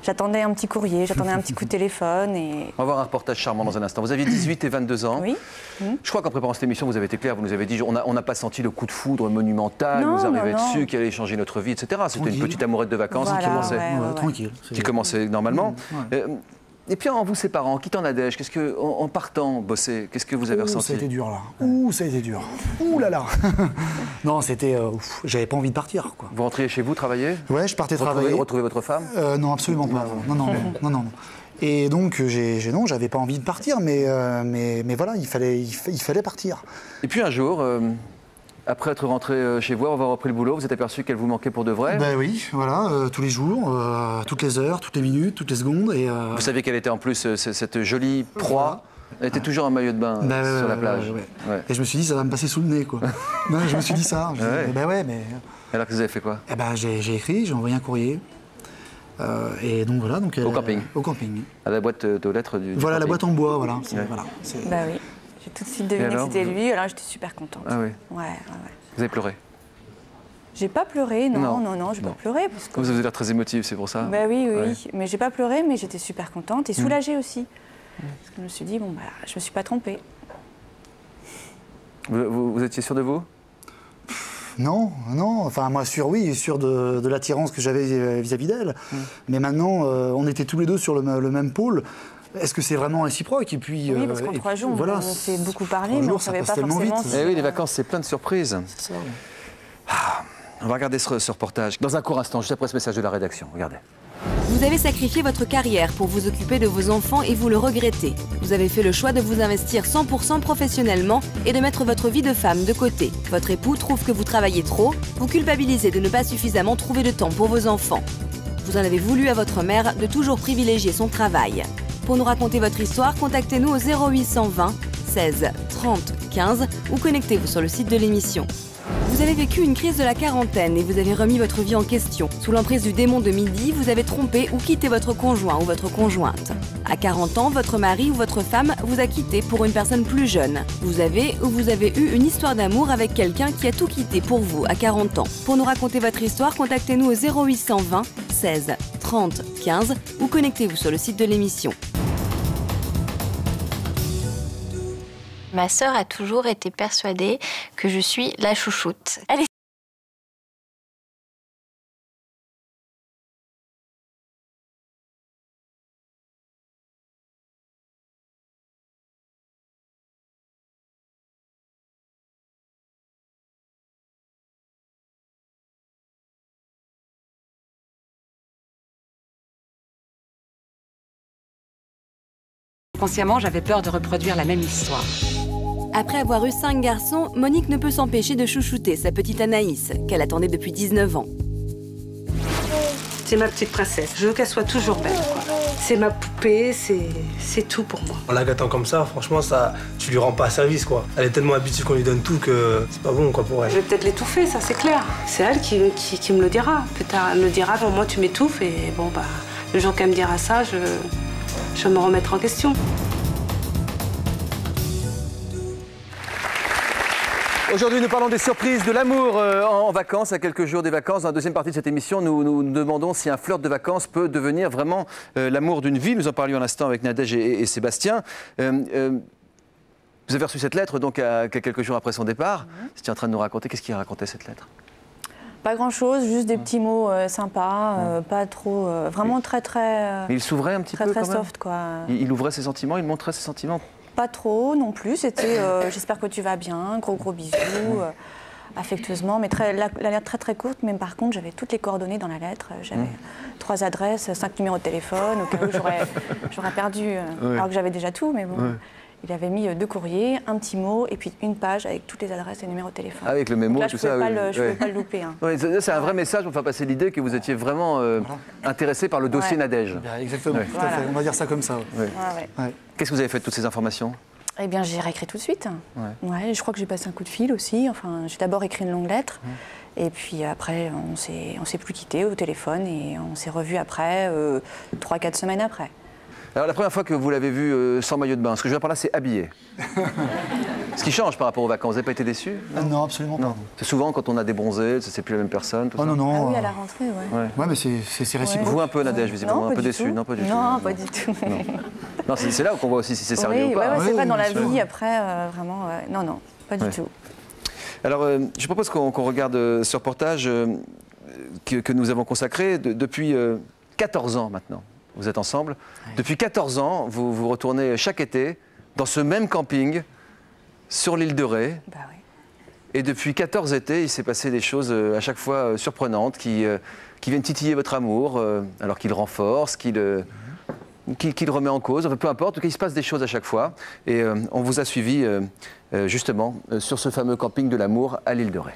J'attendais un petit courrier, j'attendais un petit coup de téléphone. Et... On va voir un reportage charmant dans un instant. Vous aviez 18 et 22 ans. Oui. Je crois qu'en préparant cette émission, vous avez été clair, vous nous avez dit on n'a pas senti le coup de foudre monumental, nous arrivait dessus, qui allait changer notre vie, etc. C'était une petite amourette de vacances qui commençait. Tranquille. Qui commençait normalement. Et puis en vous séparant, quittant Nadège, en partant bosser, qu'est-ce que vous avez ressenti? Ça a été dur là. Ça a été dur. Là là. Non, c'était. J'avais pas envie de partir, quoi. Vous rentriez chez vous travailler? Ouais, je partais travailler. Retrouver votre femme? Non, absolument pas. Non. Et donc, non, j'avais pas envie de partir, mais voilà, il fallait partir. Et puis un jour, après être rentré chez vous, avoir repris le boulot, vous êtes aperçu qu'elle vous manquait pour de vrai? Ben oui, voilà, tous les jours, toutes les heures, toutes les minutes, toutes les secondes. Et, Vous saviez qu'elle était en plus cette jolie proie. Elle était toujours en maillot de bain sur la plage. Ouais. Et je me suis dit, ça va me passer sous le nez, quoi. Non, je me suis dit ça. Mais... Alors que vous avez fait quoi? J'ai écrit, j'ai envoyé un courrier. Et donc voilà. Donc, au camping? Au camping. À la boîte de lettres du Voilà, camping. La boîte en bois, voilà. Bah oui. J'ai tout de suite deviné que c'était lui, alors j'étais super contente. Ah oui. Ouais. Vous avez pleuré? J'ai pas pleuré, non, j'ai pas pleuré. Parce que... Vous avez l'air très émotive, c'est pour ça? Bah oui. Mais j'ai pas pleuré, mais j'étais super contente et soulagée aussi. Parce que je me suis dit, bon, je me suis pas trompée. Vous étiez sûr de vous? Non. Enfin, moi, sûr de l'attirance que j'avais vis-à-vis d'elle. Mais maintenant, on était tous les deux sur le même pôle. Est-ce que c'est vraiment réciproque? Et puis, oui, parce qu'en 3 jours, on s'est beaucoup parlé, mais on ne savait pas forcément. Eh oui, les vacances, c'est plein de surprises. C'est ça. On va regarder ce reportage dans un court instant, juste après ce message de la rédaction. Regardez. Vous avez sacrifié votre carrière pour vous occuper de vos enfants et vous le regrettez. Vous avez fait le choix de vous investir 100% professionnellement et de mettre votre vie de femme de côté. Votre époux trouve que vous travaillez trop, vous culpabilisez de ne pas suffisamment trouver de temps pour vos enfants. Vous en avez voulu à votre mère de toujours privilégier son travail. Pour nous raconter votre histoire, contactez-nous au 0820 16 30 15 ou connectez-vous sur le site de l'émission. Vous avez vécu une crise de la quarantaine et vous avez remis votre vie en question. Sous l'emprise du démon de midi, vous avez trompé ou quitté votre conjoint ou votre conjointe. À 40 ans, votre mari ou votre femme vous a quitté pour une personne plus jeune. Vous avez eu une histoire d'amour avec quelqu'un qui a tout quitté pour vous à 40 ans. Pour nous raconter votre histoire, contactez-nous au 0820 16 30 15 ou connectez-vous sur le site de l'émission. Ma sœur a toujours été persuadée que je suis la chouchoute. Elle est... Consciemment, j'avais peur de reproduire la même histoire. Après avoir eu 5 garçons, Monique ne peut s'empêcher de chouchouter sa petite Anaïs, qu'elle attendait depuis 19 ans. C'est ma petite princesse. Je veux qu'elle soit toujours belle, quoi. C'est ma poupée, c'est tout pour moi. En la gâtant comme ça, franchement, tu lui rends pas service, quoi. Elle est tellement habituée qu'on lui donne tout que c'est pas bon, quoi, pour elle. Je vais peut-être l'étouffer, ça c'est clair. C'est elle qui me le dira. Peut-être elle me dira, bon, moi tu m'étouffes et bon, bah, le jour qu'elle me dira ça, je vais me remettre en question. Aujourd'hui, nous parlons des surprises de l'amour en vacances, à quelques jours des vacances. Dans la deuxième partie de cette émission, nous demandons si un flirt de vacances peut devenir vraiment l'amour d'une vie. Nous en parlions à l'instant avec Nadège et Sébastien. Vous avez reçu cette lettre donc à quelques jours après son départ. Vous étiez en train de nous raconter. Qu'est-ce qu'il racontait cette lettre? Pas grand-chose, juste des petits mots sympas, pas trop... vraiment très... Mais il s'ouvrait un petit peu très quand même. soft, quoi. Il ouvrait ses sentiments, il montrait ses sentiments? Pas trop non plus, c'était j'espère que tu vas bien, gros bisous, affectueusement, mais la lettre très courte, mais par contre j'avais toutes les coordonnées dans la lettre, j'avais 3 adresses, 5 numéros de téléphone, au cas où j'aurais perdu, alors que j'avais déjà tout, mais bon. Ouais. Il avait mis 2 courriers, un petit mot et puis une page avec toutes les adresses et numéros de téléphone. Avec le mémo, là, tout ça. Je ne pouvais pas le louper. Hein. Ouais, c'est un vrai message pour faire passer l'idée que vous étiez vraiment intéressé par le dossier Nadège. Exactement, tout à fait. On va dire ça comme ça. Qu'est-ce que vous avez fait de toutes ces informations? Eh bien, j'ai réécrit tout de suite. Ouais, je crois que j'ai passé un coup de fil aussi. Enfin, j'ai d'abord écrit une longue lettre. Et puis après, on s'est plus quittés au téléphone et on s'est revus après, 3-4 semaines après. Alors la première fois que vous l'avez vu sans maillot de bain, ce que je veux dire par là, c'est habillé. Ce qui change par rapport aux vacances. Vous n'avez pas été déçu? Non, absolument pas. C'est souvent quand on a des bronzés, c'est plus la même personne. Tout ça. Non. Ah oui, à la rentrée, Ouais, mais c'est réciproque. Vous un peu, Nadège, visiblement, un peu déçu? Non, pas du tout. Non, pas du tout. Non, c'est là qu'on voit aussi si c'est sérieux ou pas. C'est vrai, dans la vie, après, vraiment, non, pas du tout. Alors, je propose qu'on regarde ce reportage que nous avons consacré depuis 14 ans maintenant. Vous êtes ensemble. Depuis 14 ans, vous retournez chaque été dans ce même camping sur l'île de Ré. Bah oui. Et depuis 14 étés, il s'est passé des choses à chaque fois surprenantes qui viennent titiller votre amour, alors qu'il renforce, qu'il qui le remet en cause. Enfin, peu importe, en tout cas, il se passe des choses à chaque fois. Et on vous a suivi justement sur ce fameux camping de l'amour à l'île de Ré.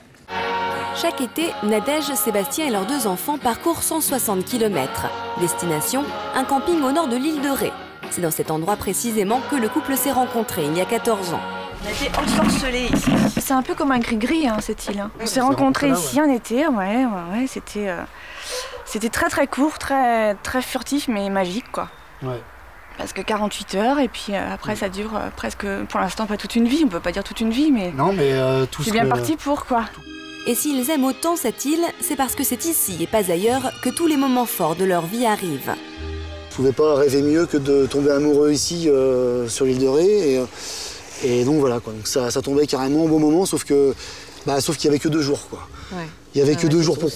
Chaque été, Nadège, Sébastien et leurs 2 enfants parcourent 160 km. Destination, un camping au nord de l'île de Ré. C'est dans cet endroit précisément que le couple s'est rencontré il y a 14 ans. On a été ensorcelés ici. C'est un peu comme un gris-gris, hein, cette île. On s'est rencontrés ici un été, ouais, c'était très très court, très furtif, mais magique, quoi. Ouais. Parce que 48 heures, et puis après ça dure presque, pour l'instant, pas toute une vie. On peut pas dire toute une vie, mais... Non, mais tout c'est bien parti pour, quoi. Et s'ils aiment autant cette île, c'est parce que c'est ici et pas ailleurs que tous les moments forts de leur vie arrivent. Je pouvais pas rêver mieux que de tomber amoureux ici sur l'île de Ré. Et donc voilà, quoi. Donc ça tombait carrément au bon moment, sauf qu'il y avait que 2 jours, quoi. Ouais. Il y avait que 2 jours pour...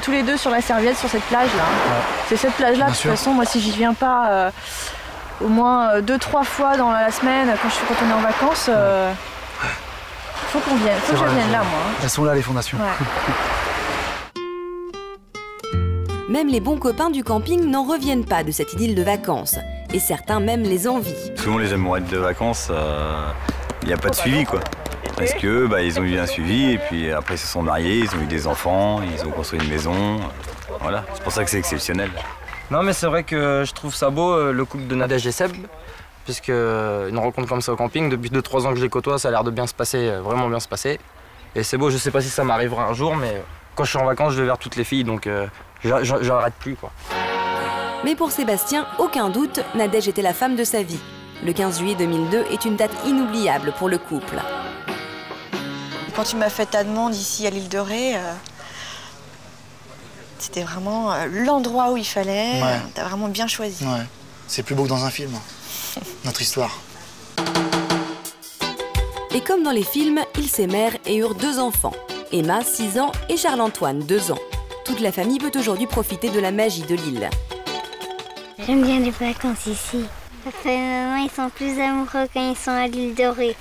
Tous les deux sur la serviette, sur cette plage là. Ouais. C'est cette plage là, de toute façon, moi si j'y viens pas au moins 2-3 fois dans la semaine, quand on est en vacances, faut qu'on vienne, faut que je vienne là moi. Elles sont là les fondations. Ouais. Même les bons copains du camping n'en reviennent pas de cette idylle de vacances. Et certains même les envient. Souvent les amourettes de vacances, il n'y a pas de suivi quoi. Parce que ils ont eu un suivi et puis après ils se sont mariés, ils ont eu des enfants, ils ont construit une maison. Voilà, c'est pour ça que c'est exceptionnel. Non mais c'est vrai que je trouve ça beau le couple de Nadège et Seb, puisque une rencontre comme ça au camping, depuis 2-3 ans que je les côtoie, ça a l'air de bien se passer, vraiment bien se passer. Et c'est beau, je sais pas si ça m'arrivera un jour, mais quand je suis en vacances, je vais vers toutes les filles, donc j'arrête plus quoi. Mais pour Sébastien, aucun doute, Nadège était la femme de sa vie. Le 15 juillet 2002 est une date inoubliable pour le couple. Quand tu m'as fait ta demande ici à l'île de Ré, c'était vraiment l'endroit où il fallait. Ouais. T'as vraiment bien choisi. Ouais. C'est plus beau que dans un film, notre histoire. Et comme dans les films, ils s'aimèrent et eurent 2 enfants. Emma, 6 ans, et Charles-Antoine, 2 ans. Toute la famille peut aujourd'hui profiter de la magie de l'île. J'aime bien les vacances ici. Papa et maman, ils sont plus amoureux quand ils sont à l'île de Ré.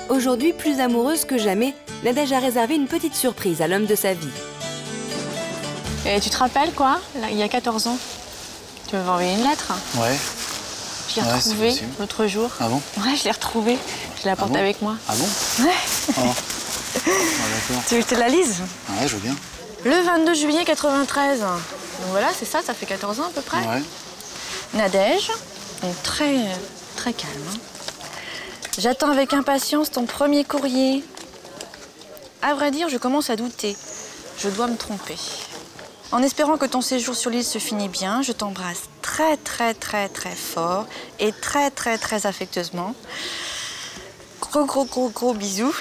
Aujourd'hui, plus amoureuse que jamais, Nadège a réservé une petite surprise à l'homme de sa vie. Et tu te rappelles quoi, là, il y a 14 ans? Tu m'avais envoyé une lettre. Ouais. Je l'ai retrouvée l'autre jour. Ah bon? Ouais, je l'ai retrouvée. Je l'ai apportée avec moi. Ah bon? Ouais. Oh. D'accord. Tu veux que je te la lise? Ouais, je veux bien. Le 22 juillet 93. Donc voilà, c'est ça, ça fait 14 ans à peu près. Ouais. Nadège, donc très calme. Hein. J'attends avec impatience ton premier courrier. À vrai dire, je commence à douter. Je dois me tromper. En espérant que ton séjour sur l'île se finisse bien, je t'embrasse très fort et très affectueusement. Gros bisous.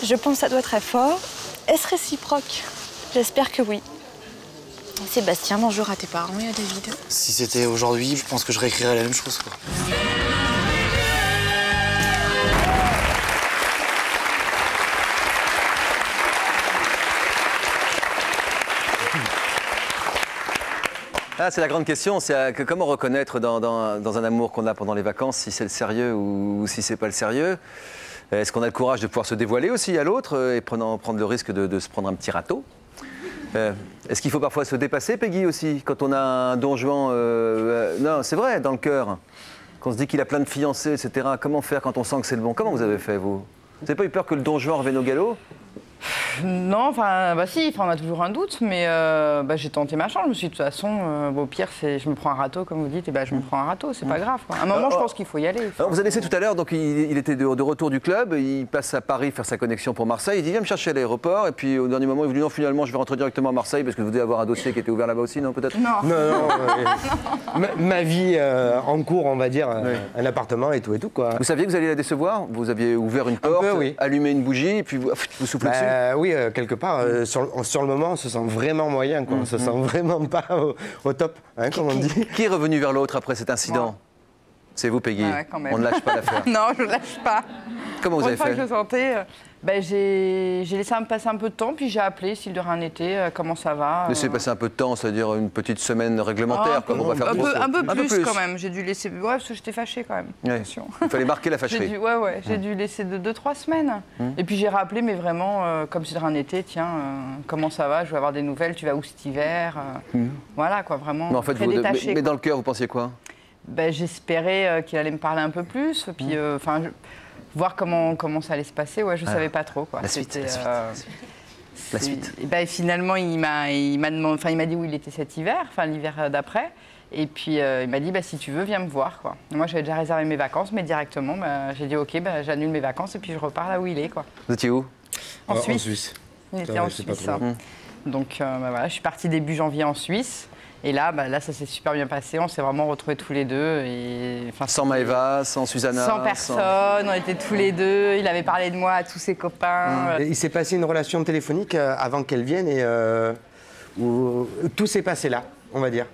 Je pense que ça doit être très fort. Est-ce réciproque? J'espère que oui. Sébastien, bonjour à tes parents et à David. Si c'était aujourd'hui, je pense que je réécrirais la même chose, quoi. Ah, c'est la grande question, c'est comment reconnaître dans un amour qu'on a pendant les vacances si c'est le sérieux ou si c'est pas le sérieux. Est-ce qu'on a le courage de pouvoir se dévoiler aussi à l'autre et prendre le risque de se prendre un petit râteau? Est-ce qu'il faut parfois se dépasser, Peggy, aussi, quand on a un Don Juan non, c'est vrai, dans le cœur, qu'on se dit qu'il a plein de fiancés, etc. Comment faire quand on sent que c'est le bon? Comment vous avez fait, vous? Vous n'avez pas eu peur que le Don Juan revienne au galop? Non, enfin, si, on a toujours un doute, mais j'ai tenté ma chance. Je me suis dit, de toute façon, au pire, je me prends un râteau, comme vous dites, et je me prends un râteau, c'est pas grave. Quoi. À un moment, je pense qu'il faut y aller. Alors, vous avez laissé tout à l'heure, donc il était de retour du club, il passe à Paris faire sa connexion pour Marseille, il dit, viens me chercher à l'aéroport, et puis au dernier moment, il vous dit, non, finalement, je vais rentrer directement à Marseille, parce que vous devez avoir un dossier qui était ouvert là-bas aussi, non, peut-être? Non. Ma vie en cours, on va dire, un appartement et tout, quoi. Vous saviez que vous alliez la décevoir? Vous aviez ouvert une porte, allumé une bougie, et puis vous soufflez dessus? Oui, quelque part, sur le moment, on se sent vraiment moyen, quoi. On se sent vraiment pas au top, hein, comme on dit. Qui est revenu vers l'autre après cet incident? C'est vous, Peggy. Ouais, quand même. On ne lâche pas l'affaire. Non, je ne lâche pas. Comment vous avez Une fois fait que je le sentais, j'ai laissé passer un peu de temps, puis j'ai appelé s'il de rien n'était, comment ça va. Laissez passer un peu de temps, c'est-à-dire une petite semaine réglementaire, comme on va faire un trop. peu plus quand même. J'ai dû laisser. Ouais, parce que j'étais fâchée quand même. Ouais. Attention. Il fallait marquer la fâcherie. J'ai dû laisser 2-3 semaines. Et puis j'ai rappelé, mais vraiment, comme si de rien n'était, tiens, comment ça va, je veux avoir des nouvelles, tu vas où cet hiver Voilà, quoi, vraiment. Mais en fait, très détaché, mais dans le cœur, vous pensiez quoi? J'espérais qu'il allait me parler un peu plus, puis voir comment ça allait se passer. Ouais, je savais pas trop, quoi. La suite. La suite. Et finalement, il m'a dit où il était cet hiver, l'hiver d'après. Et puis il m'a dit si tu veux, viens me voir, quoi. Et moi, j'avais déjà réservé mes vacances, mais directement, j'ai dit ok, j'annule mes vacances et puis je repars là où il est, quoi. Vous étiez où? En Suisse. Il était en Suisse. Donc voilà, je suis partie début janvier en Suisse. Et là, ça s'est super bien passé. On s'est vraiment retrouvés tous les deux. Sans Maëva, sans Susanna. Sans personne. On était tous les deux. Il avait parlé de moi à tous ses copains. Il s'est passé une relation téléphonique avant qu'elle vienne et où tout s'est passé là, on va dire.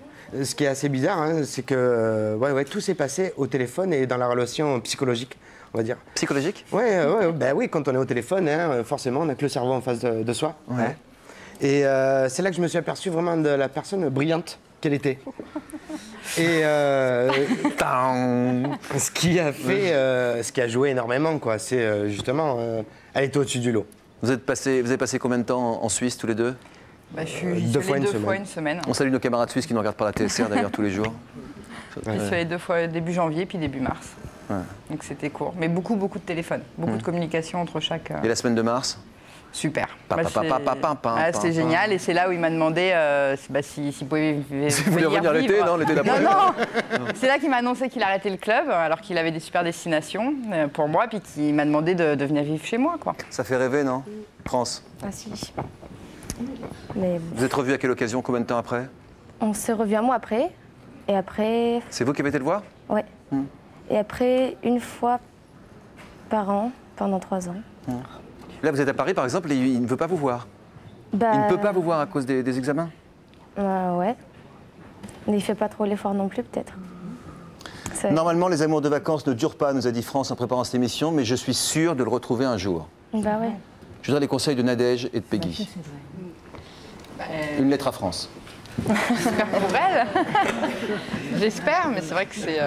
Ce qui est assez bizarre, hein, c'est que tout s'est passé au téléphone et dans la relation psychologique, on va dire. Psychologique? Oui, quand on est au téléphone, hein, forcément, on n'a que le cerveau en face de soi. Ouais. Hein. Et c'est là que je me suis aperçu vraiment de la personne brillante qu'elle était. Et ce qui a fait, ce qui a joué énormément, quoi, c'est justement, elle était au-dessus du lot. Vous avez passé combien de temps en Suisse tous les deux? Je suis deux fois une semaine. On salue nos camarades suisses qui nous regardent par la TSR d'ailleurs tous les jours. Je suis allée 2 fois début janvier puis début mars. Ouais. Donc c'était court. Mais beaucoup de téléphone, beaucoup de communication entre chaque. Et la semaine de mars? Super. C'était génial et c'est là où il m'a demandé s'il pouvait revenir l'été, non, l'été d'après. Non. C'est là qu'il m'a annoncé qu'il arrêtait le club alors qu'il avait des super destinations pour moi puis qu'il m'a demandé de venir vivre chez moi, quoi. Ça fait rêver, non, France? Ah si. Mais... Vous êtes revus à quelle occasion? Combien de temps après? On s'est revus un mois après. Et après... C'est vous qui avez été le voir? Ouais. Et après, une fois par an, pendant 3 ans. Là, vous êtes à Paris, par exemple, et il ne veut pas vous voir. Il ne peut pas vous voir à cause des examens? Ouais. Mais il ne fait pas trop l'effort non plus, peut-être. Normalement, les amours de vacances ne durent pas, nous a dit France en préparant cette émission, mais je suis sûr de le retrouver un jour. Bah ouais. Je voudrais les conseils de Nadège et de Peggy. Une lettre à France. J'espère pour elle. J'espère, mais c'est vrai que c'est...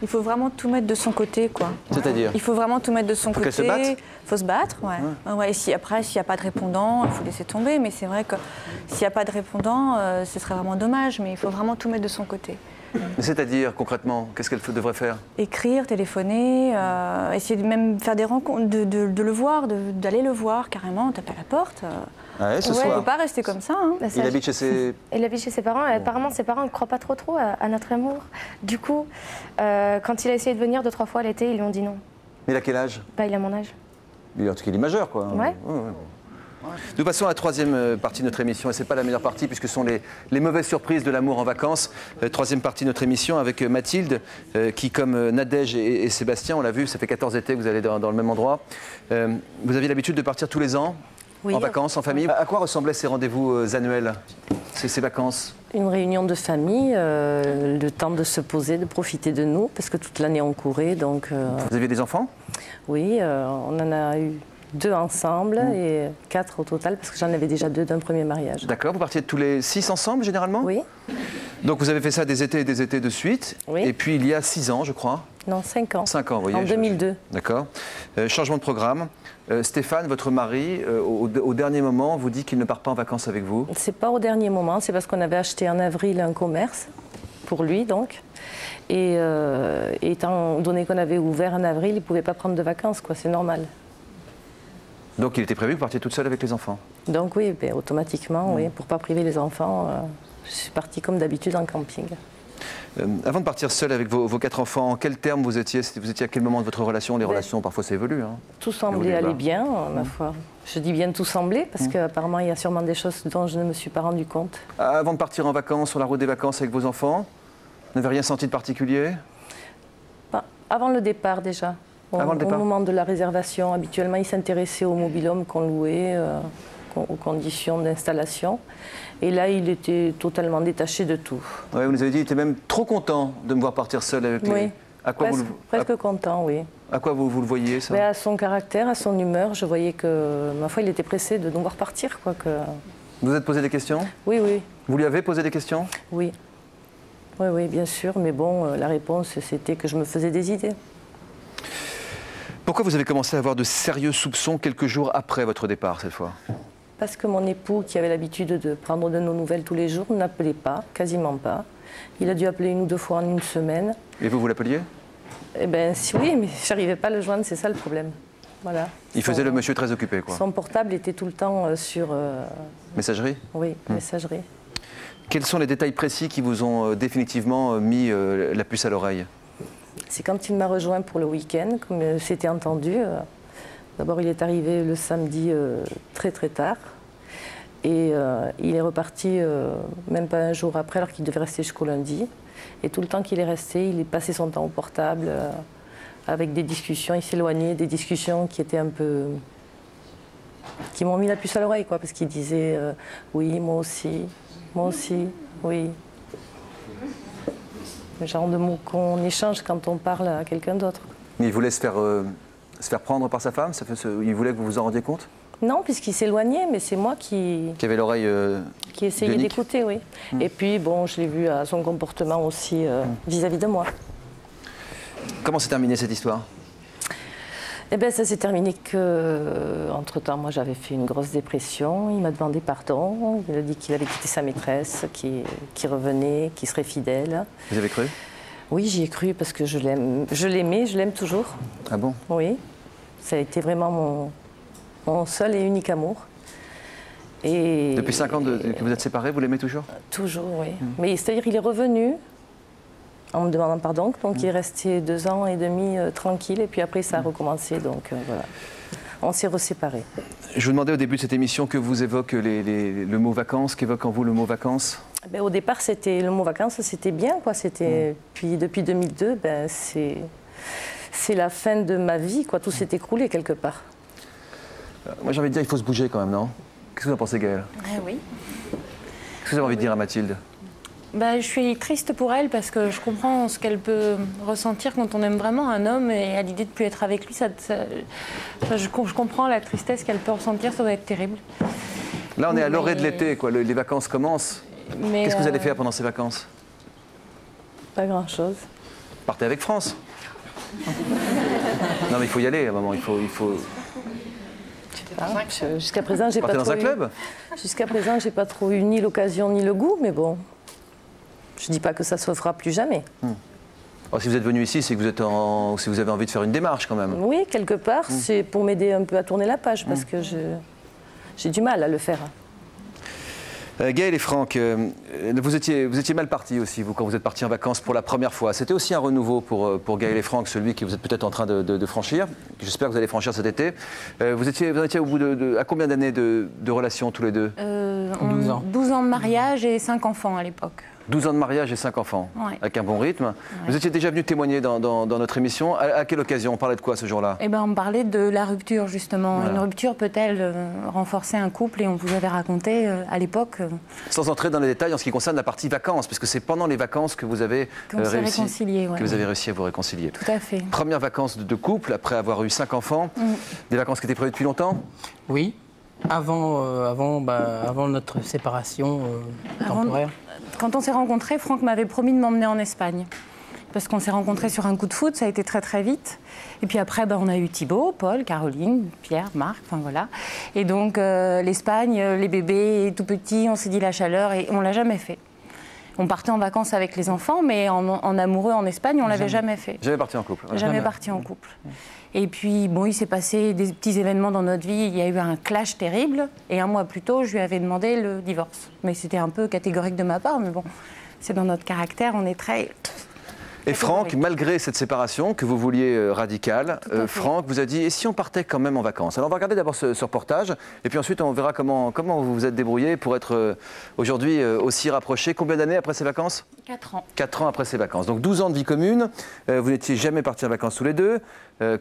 Il faut vraiment tout mettre de son côté, quoi. C'est-à-dire? Il faut vraiment tout mettre de son côté. Qu'elle se batte? Il faut se battre, ouais. Et après, s'il n'y a pas de répondant, il faut laisser tomber. Mais c'est vrai que s'il n'y a pas de répondant, ce serait vraiment dommage. Mais il faut vraiment tout mettre de son côté. C'est-à-dire, concrètement, qu'est-ce qu'elle devrait faire? Écrire, téléphoner, essayer de même faire des rencontres, de le voir, d'aller le voir carrément, taper à la porte. Ce soir. Il ne peut pas rester comme ça. Hein. Il habite chez ses... Il habite chez ses parents. Et apparemment, ses parents ne croient pas trop à notre amour. Du coup, quand il a essayé de venir 2-3 fois l'été, ils lui ont dit non. Mais il a quel âge? Il a mon âge. En tout cas, il est majeur, quoi. Ouais. Nous passons à la troisième partie de notre émission, et ce n'est pas la meilleure partie, puisque ce sont les mauvaises surprises de l'amour en vacances. Troisième partie de notre émission avec Mathilde, qui, comme Nadège et Sébastien, on l'a vu, ça fait 14 étés que vous allez dans le même endroit. Vous aviez l'habitude de partir tous les ans, en vacances, en famille. À quoi ressemblaient ces rendez-vous annuels, ces vacances? Une réunion de famille, le temps de se poser, de profiter de nous, parce que toute l'année on courait, donc... Vous aviez des enfants? Oui, on en a eu 2 ensemble et 4 au total, parce que j'en avais déjà 2 d'un premier mariage. D'accord, vous partiez tous les 6 ensemble, généralement? Oui. Donc vous avez fait ça des étés et des étés de suite. Oui. Et puis il y a 6 ans, je crois. Non, 5 ans. 5 ans, vous voyez. En 2002. D'accord. Changement de programme. Stéphane, votre mari, au dernier moment, vous dit qu'il ne part pas en vacances avec vous? C'est pas au dernier moment, c'est parce qu'on avait acheté en avril un commerce, pour lui donc. Et étant donné qu'on avait ouvert en avril, il ne pouvait pas prendre de vacances, quoi, c'est normal. Donc il était prévu que vous partiez toute seule avec les enfants? Donc oui, automatiquement, oui, pour ne pas priver les enfants, je suis partie comme d'habitude en camping. Avant de partir seule avec vos 4 enfants, en quels termes vous étiez? Vous étiez à quel moment de votre relation? Les relations, parfois, ça évolue. Hein. Tout semblait aller bien, ma foi. Je dis bien tout semblait, parce qu'apparemment, il y a sûrement des choses dont je ne me suis pas rendu compte. Avant de partir en vacances, sur la route des vacances avec vos enfants, vous n'avez rien senti de particulier? Avant le départ, déjà. Au moment de la réservation, habituellement, ils s'intéressaient au mobil-home qu'on louait. aux conditions d'installation. Et là, il était totalement détaché de tout. Ouais, vous nous avez dit qu'il était même trop content de me voir partir seul avec lui. Oui, À quoi presque content, oui. À quoi vous le voyez, ça? Mais à son caractère, à son humeur, je voyais que, ma foi, il était pressé de nous voir partir, quoi. Vous vous êtes posé des questions? Oui, oui. Vous lui avez posé des questions? Oui. Oui, oui, bien sûr. Mais bon, la réponse, c'était que je me faisais des idées. Pourquoi vous avez commencé à avoir de sérieux soupçons quelques jours après votre départ, cette fois? Parce que mon époux, qui avait l'habitude de prendre de nos nouvelles tous les jours, n'appelait pas, quasiment pas. Il a dû appeler 1 ou 2 fois en une semaine. Et vous l'appeliez? Eh bien, oui, mais je n'arrivais pas à le joindre, c'est ça le problème. Voilà. Il faisait le monsieur très occupé, quoi. Son portable était tout le temps sur... Messagerie? Oui, messagerie. Quels sont les détails précis qui vous ont définitivement mis la puce à l'oreille? C'est quand il m'a rejoint pour le week-end, comme c'était entendu. D'abord, il est arrivé le samedi très très tard. Et il est reparti même pas un jour après, alors qu'il devait rester jusqu'au lundi. Et tout le temps qu'il est resté, il est passé son temps au portable, avec des discussions. Il s'éloignait des discussions qui étaient un peu... qui m'ont mis la puce à l'oreille, quoi, parce qu'il disait oui, moi aussi, oui. Le genre de mots qu'on échange quand on parle à quelqu'un d'autre. Mais il voulait se faire prendre par sa femme? Il voulait que vous vous en rendiez compte? Non, puisqu'il s'éloignait, mais c'est moi qui avait l'oreille qui essayait d'écouter, oui. Et puis, bon, je l'ai vu à son comportement aussi vis-à-vis de moi. Comment s'est terminée cette histoire? Eh bien, ça s'est terminé que, entre-temps, moi, j'avais fait une grosse dépression. Il m'a demandé pardon. Il a dit qu'il avait quitté sa maîtresse, qui revenait, qui serait fidèle. Vous avez cru? Oui, j'y ai cru parce que je l'aime. Je l'aimais, je l'aime toujours. Ah bon? Oui. Ça a été vraiment mon seul et unique amour. Et depuis 5 ans que vous êtes séparés, vous l'aimez toujours? Toujours, oui. Mais c'est-à-dire, il est revenu en me demandant pardon. Donc, il est resté 2 ans et demi tranquille. Et puis après, ça a recommencé. Donc, voilà. On s'est reséparés. Je vous demandais au début de cette émission que vous évoque le mot vacances. Qu'évoque en vous le mot vacances? Ben, au départ, c'était le mot vacances, c'était bien, quoi. Puis depuis 2002, ben, c'est la fin de ma vie, quoi. Tout s'est écroulé quelque part. Moi, j'ai envie de dire, il faut se bouger quand même, non? Qu'est-ce que vous en pensez, Gaëlle? Oui. Qu'est-ce que vous avez envie de dire à Mathilde? Je suis triste pour elle parce que je comprends ce qu'elle peut ressentir quand on aime vraiment un homme et à l'idée de ne plus être avec lui, je comprends la tristesse qu'elle peut ressentir, ça doit être terrible. Là, on est à l'orée de l'été, quoi. Les vacances commencent. Qu'est-ce que vous allez faire pendant ces vacances? Pas grand-chose. Partez avec France. Non, mais il faut y aller à un moment. Il faut... Jusqu'à présent, j'ai pas dans un club? Jusqu'à présent, j'ai pas trop eu ni l'occasion ni le goût, mais bon, je dis pas que ça se fera plus jamais. Alors, si vous êtes venu ici, c'est que si vous avez envie de faire une démarche quand même. Oui, quelque part, c'est pour m'aider un peu à tourner la page, parce que j'ai du mal à le faire. Gaëlle et Franck, vous étiez mal partis aussi, vous, quand vous êtes partis en vacances pour la première fois. C'était aussi un renouveau pour Gaëlle et Franck, celui que vous êtes peut-être en train de franchir. J'espère que vous allez franchir cet été. Vous étiez au bout à combien d'années de relation tous les deux? 12 ans. 12 ans de mariage et 5 enfants à l'époque. 12 ans de mariage et 5 enfants, ouais. Avec un bon rythme. Ouais. Vous étiez déjà venu témoigner dans notre émission. À quelle occasion? On parlait de quoi ce jour-là? On parlait de la rupture, justement. Voilà. Une rupture peut-elle renforcer un couple? Et on vous avait raconté à l'époque... Sans entrer dans les détails en ce qui concerne la partie vacances, parce que c'est pendant les vacances que vous avez réussi à vous réconcilier. Tout à fait. Première vacances de couple, après avoir eu 5 enfants. Des vacances qui étaient prévues depuis longtemps? Oui. Avant notre séparation temporaire. Quand on s'est rencontrés, Franck m'avait promis de m'emmener en Espagne. Parce qu'on s'est rencontrés sur un coup de foot, ça a été très très vite. Et puis après, on a eu Thibaut, Paul, Caroline, Pierre, Marc, enfin voilà. Et donc l'Espagne, les bébés tout petits, on s'est dit la chaleur et on ne l'a jamais fait. On partait en vacances avec les enfants, mais en amoureux en Espagne, on ne l'avait jamais fait. Jamais parti en couple. Jamais parti en couple. Et puis, il s'est passé des petits événements dans notre vie. Il y a eu un clash terrible. Et un mois plus tôt, je lui avais demandé le divorce. Mais c'était un peu catégorique de ma part. Mais bon, c'est dans notre caractère, on est très... Et Franck, malgré cette séparation que vous vouliez radicale, Franck vous a dit, et si on partait quand même en vacances? Alors on va regarder d'abord ce reportage, et puis ensuite on verra comment vous vous êtes débrouillé pour être aujourd'hui aussi rapprochés. Combien d'années après ces vacances? 4 ans. 4 ans après ces vacances. Donc 12 ans de vie commune, vous n'étiez jamais partis en vacances tous les deux.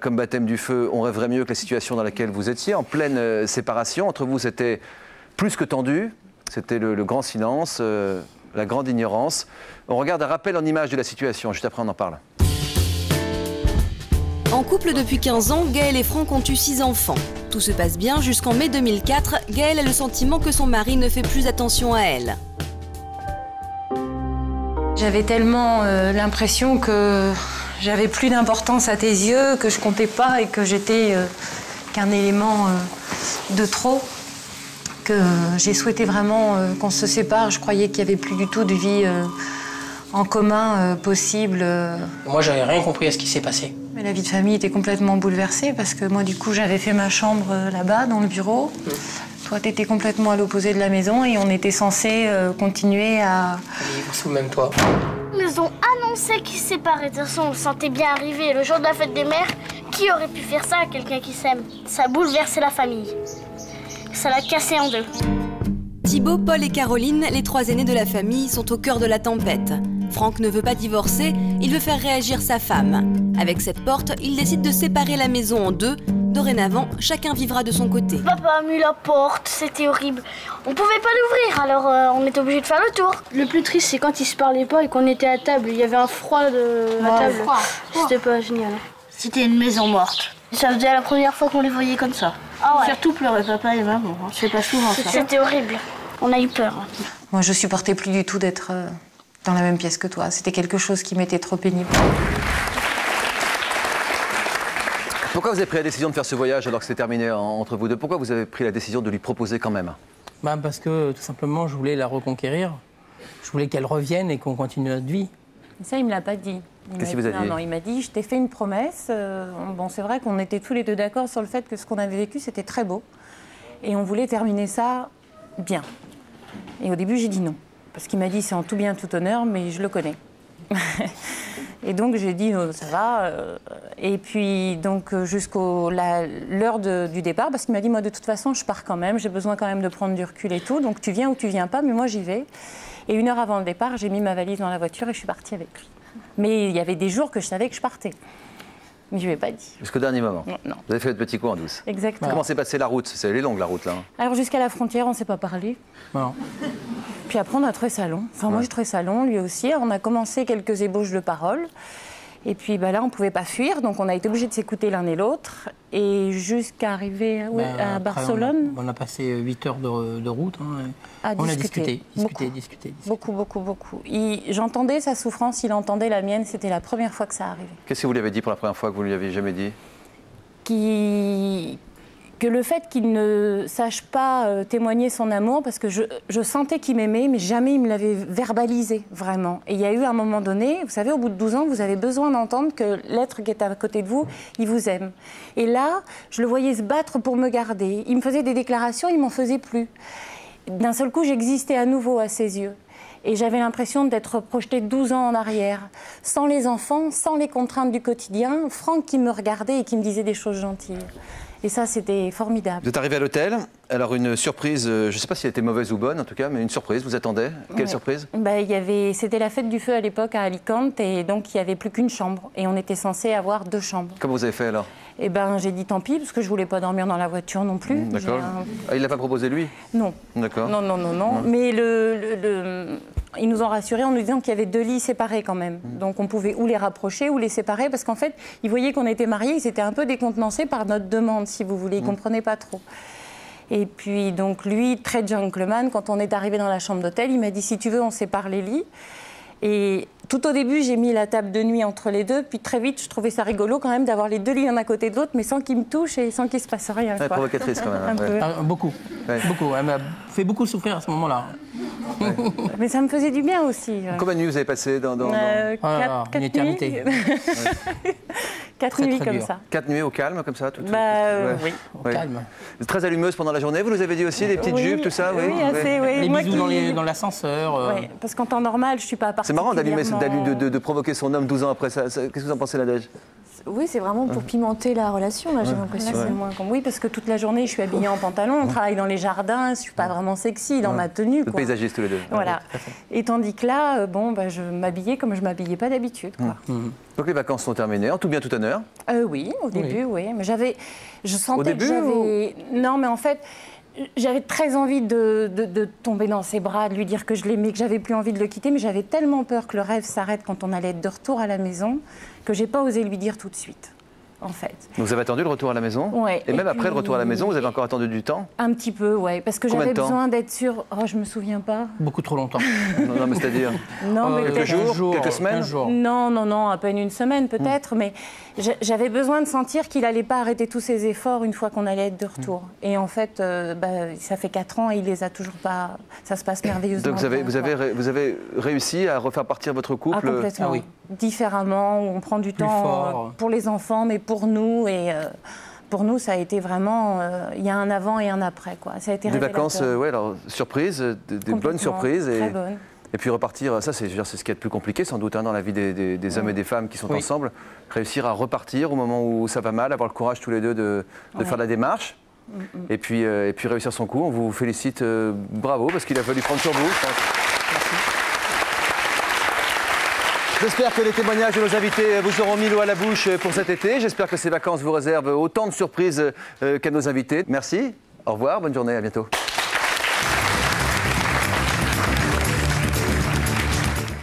Comme baptême du feu, on rêverait mieux que la situation dans laquelle vous étiez. En pleine séparation, entre vous c'était plus que tendu, c'était le grand silence, la grande ignorance. On regarde un rappel en image de la situation, juste après on en parle. En couple depuis 15 ans, Gaëlle et Franck ont eu 6 enfants. Tout se passe bien jusqu'en mai 2004. Gaëlle a le sentiment que son mari ne fait plus attention à elle. J'avais tellement l'impression que j'avais plus d'importance à tes yeux, que je comptais pas et que j'étais qu'un élément de trop, que j'ai souhaité vraiment qu'on se sépare. Je croyais qu'il n'y avait plus du tout de vie en commun possible. Moi, j'avais rien compris à ce qui s'est passé. Mais la vie de famille était complètement bouleversée parce que moi, du coup, j'avais fait ma chambre là-bas, dans le bureau. Toi, t'étais complètement à l'opposé de la maison et on était censés continuer à vivre sous le même toit. Ils ont annoncé qu'ils se séparaient. De toute façon, on le sentait bien arriver. Le jour de la fête des mères, qui aurait pu faire ça à quelqu'un qui s'aime? Ça a bouleversé la famille. Ça l'a cassé en deux. Thibaut, Paul et Caroline, les 3 aînés de la famille, sont au cœur de la tempête. Franck ne veut pas divorcer, il veut faire réagir sa femme. Avec cette porte, il décide de séparer la maison en 2. Dorénavant, chacun vivra de son côté. Papa a mis la porte, c'était horrible. On pouvait pas l'ouvrir, alors on était obligé de faire le tour. Le plus triste, c'est quand ils se parlaient pas et qu'on était à table. Il y avait un froid à table. C'était pas génial. C'était une maison morte. Ça faisait la première fois qu'on les voyait comme ça. Ah ouais. Surtout pleurer papa et maman. C'est pas souvent ça. C'était horrible. On a eu peur. Moi, je supportais plus du tout d'être dans la même pièce que toi. C'était quelque chose qui m'était trop pénible. Pourquoi vous avez pris la décision de faire ce voyage alors que c'était terminé entre vous deux? Pourquoi vous avez pris la décision de lui proposer quand même? Parce que tout simplement, je voulais la reconquérir. Je voulais qu'elle revienne et qu'on continue notre vie. Ça, il me l'a pas dit. Qu'est-ce qu'il vous a dit? Non, il m'a dit, je t'ai fait une promesse. Bon, c'est vrai qu'on était tous les deux d'accord sur le fait que ce qu'on avait vécu, c'était très beau. Et on voulait terminer ça bien. Et au début, j'ai dit non. Parce qu'il m'a dit, c'est en tout bien, tout honneur, mais je le connais. Et donc, j'ai dit, ça va. Et puis, donc, jusqu'à l'heure du départ, parce qu'il m'a dit, moi, de toute façon, je pars quand même. J'ai besoin quand même de prendre du recul et tout. Donc, tu viens ou tu viens pas, mais moi, j'y vais. Et 1 heure avant le départ, j'ai mis ma valise dans la voiture et je suis partie avec lui. Mais il y avait des jours que je savais que je partais. Mais je ne lui ai pas dit. Jusqu'au dernier moment? Non. Vous avez fait votre petit coup en douce? Exactement. Comment s'est passée la route? Elle est longue, la route, là. Alors, jusqu'à la frontière, on ne s'est pas parlé. Non. Puis après, on a trouvé ça long. Enfin, moi, j'ai trouvé ça long, lui aussi. On a commencé quelques ébauches de paroles. Et puis là, on ne pouvait pas fuir, donc on a été obligés de s'écouter l'un et l'autre. Et jusqu'à arriver à Barcelone. On a passé 8 heures de route. On a discuté. Beaucoup. J'entendais sa souffrance, il entendait la mienne. C'était la première fois que ça arrivait. Qu'est-ce que vous lui avez dit pour la première fois que vous ne lui aviez jamais dit? Que le fait qu'il ne sache pas témoigner son amour, parce que je sentais qu'il m'aimait, mais jamais il me l'avait verbalisé, vraiment. Et il y a eu un moment donné, vous savez, au bout de 12 ans, vous avez besoin d'entendre que l'être qui est à côté de vous, il vous aime. Et là, je le voyais se battre pour me garder. Il me faisait des déclarations, il m'en faisait plus. D'un seul coup, j'existais à nouveau à ses yeux. Et j'avais l'impression d'être projetée 12 ans en arrière, sans les enfants, sans les contraintes du quotidien. Franck qui me regardait et qui me disait des choses gentilles. Et ça, c'était formidable. Vous êtes arrivé à l'hôtel, alors une surprise, je ne sais pas si elle était mauvaise ou bonne en tout cas, mais une surprise, vous attendez? Quelle surprise? C'était la fête du feu à l'époque à Alicante, et donc il n'y avait plus qu'une chambre. Et on était censé avoir 2 chambres. Comment vous avez fait alors? J'ai dit tant pis, parce que je ne voulais pas dormir dans la voiture non plus. D'accord. Ah, il ne l'a pas proposé lui? Non. D'accord. Non. Mais ils nous ont rassurés en nous disant qu'il y avait 2 lits séparés quand même. Donc on pouvait ou les rapprocher ou les séparer, parce qu'en fait, ils voyaient qu'on était mariés, ils étaient un peu décontenancés par notre demande, si vous voulez. Ils ne comprenaient pas trop. Et puis, donc, lui, très gentleman, quand on est arrivé dans la chambre d'hôtel, il m'a dit, si tu veux, on sépare les lits. Et tout au début, j'ai mis la table de nuit entre les deux. Puis très vite, je trouvais ça rigolo quand même d'avoir les 2 lits l'un à côté de l'autre, mais sans qu'ils me touchent et sans qu'il se passe rien. Ouais, provocatrice quand même. Beaucoup. Elle m'a fait beaucoup souffrir à ce moment-là. Ouais. Mais ça me faisait du bien aussi. Combien de nuits vous avez passé dans... Une éternité. 4 nuits comme ça. 4 nuits au calme, comme ça tout, oui. Au calme. Très allumeuse pendant la journée, vous nous avez dit aussi, les petites jupes, tout ça, oui. Assez, oui. Les Moi bisous dans l'ascenseur. Oui, parce qu'en temps normal, je suis pas C'est marrant de provoquer son homme 12 ans après ça. Qu'est-ce que vous en pensez, Nadège? Oui, c'est vraiment pour pimenter la relation, là, j'ai l'impression. Oui, parce que toute la journée, je suis habillée en pantalon, on travaille dans les jardins, je suis pas vraiment sexy dans ma tenue. Vous êtes paysagistes tous les deux. Voilà. Et tandis que là, je m'habillais comme je m'habillais pas d'habitude. Donc les vacances sont terminées, en tout bien tout honneur? Oui, au début, oui. Mais je sentais au début, que j'avais... Non, mais en fait... J'avais très envie de tomber dans ses bras, de lui dire que je l'aimais, que j'avais plus envie de le quitter, mais j'avais tellement peur que le rêve s'arrête quand on allait être de retour à la maison que j'ai pas osé lui dire tout de suite, en fait. Donc vous avez attendu le retour à la maison? Ouais. Et même après le retour à la maison, vous avez encore attendu du temps? Un petit peu, oui, parce que j'avais besoin d'être sûre. Oh, je me souviens pas. Beaucoup trop longtemps. Non, mais c'est-à-dire? Non, mais quelques jours, quelques semaines? Non, à peine une semaine peut-être, mais j'avais besoin de sentir qu'il allait pas arrêter tous ses efforts une fois qu'on allait être de retour. Et en fait, ça fait 4 ans et il les a toujours pas. Ça se passe merveilleusement. Donc vous avez réussi à refaire partir votre couple? Complètement. Ah, oui. Différemment, on prend du temps pour les enfants, mais pour nous et. Pour nous, ça a été vraiment... Il y a un avant et un après, quoi. Ça a été des vacances, alors, surprises, des bonnes surprises. Très bonnes. Et puis repartir, ça c'est ce qui est le plus compliqué sans doute dans la vie des hommes et des femmes qui sont ensemble. Réussir à repartir au moment où ça va mal, avoir le courage tous les deux de faire la démarche. Et puis réussir son coup. On vous félicite, bravo, parce qu'il a fallu prendre sur vous, je pense. J'espère que les témoignages de nos invités vous auront mis l'eau à la bouche pour cet été. J'espère que ces vacances vous réservent autant de surprises qu'à nos invités. Merci, au revoir, bonne journée, à bientôt.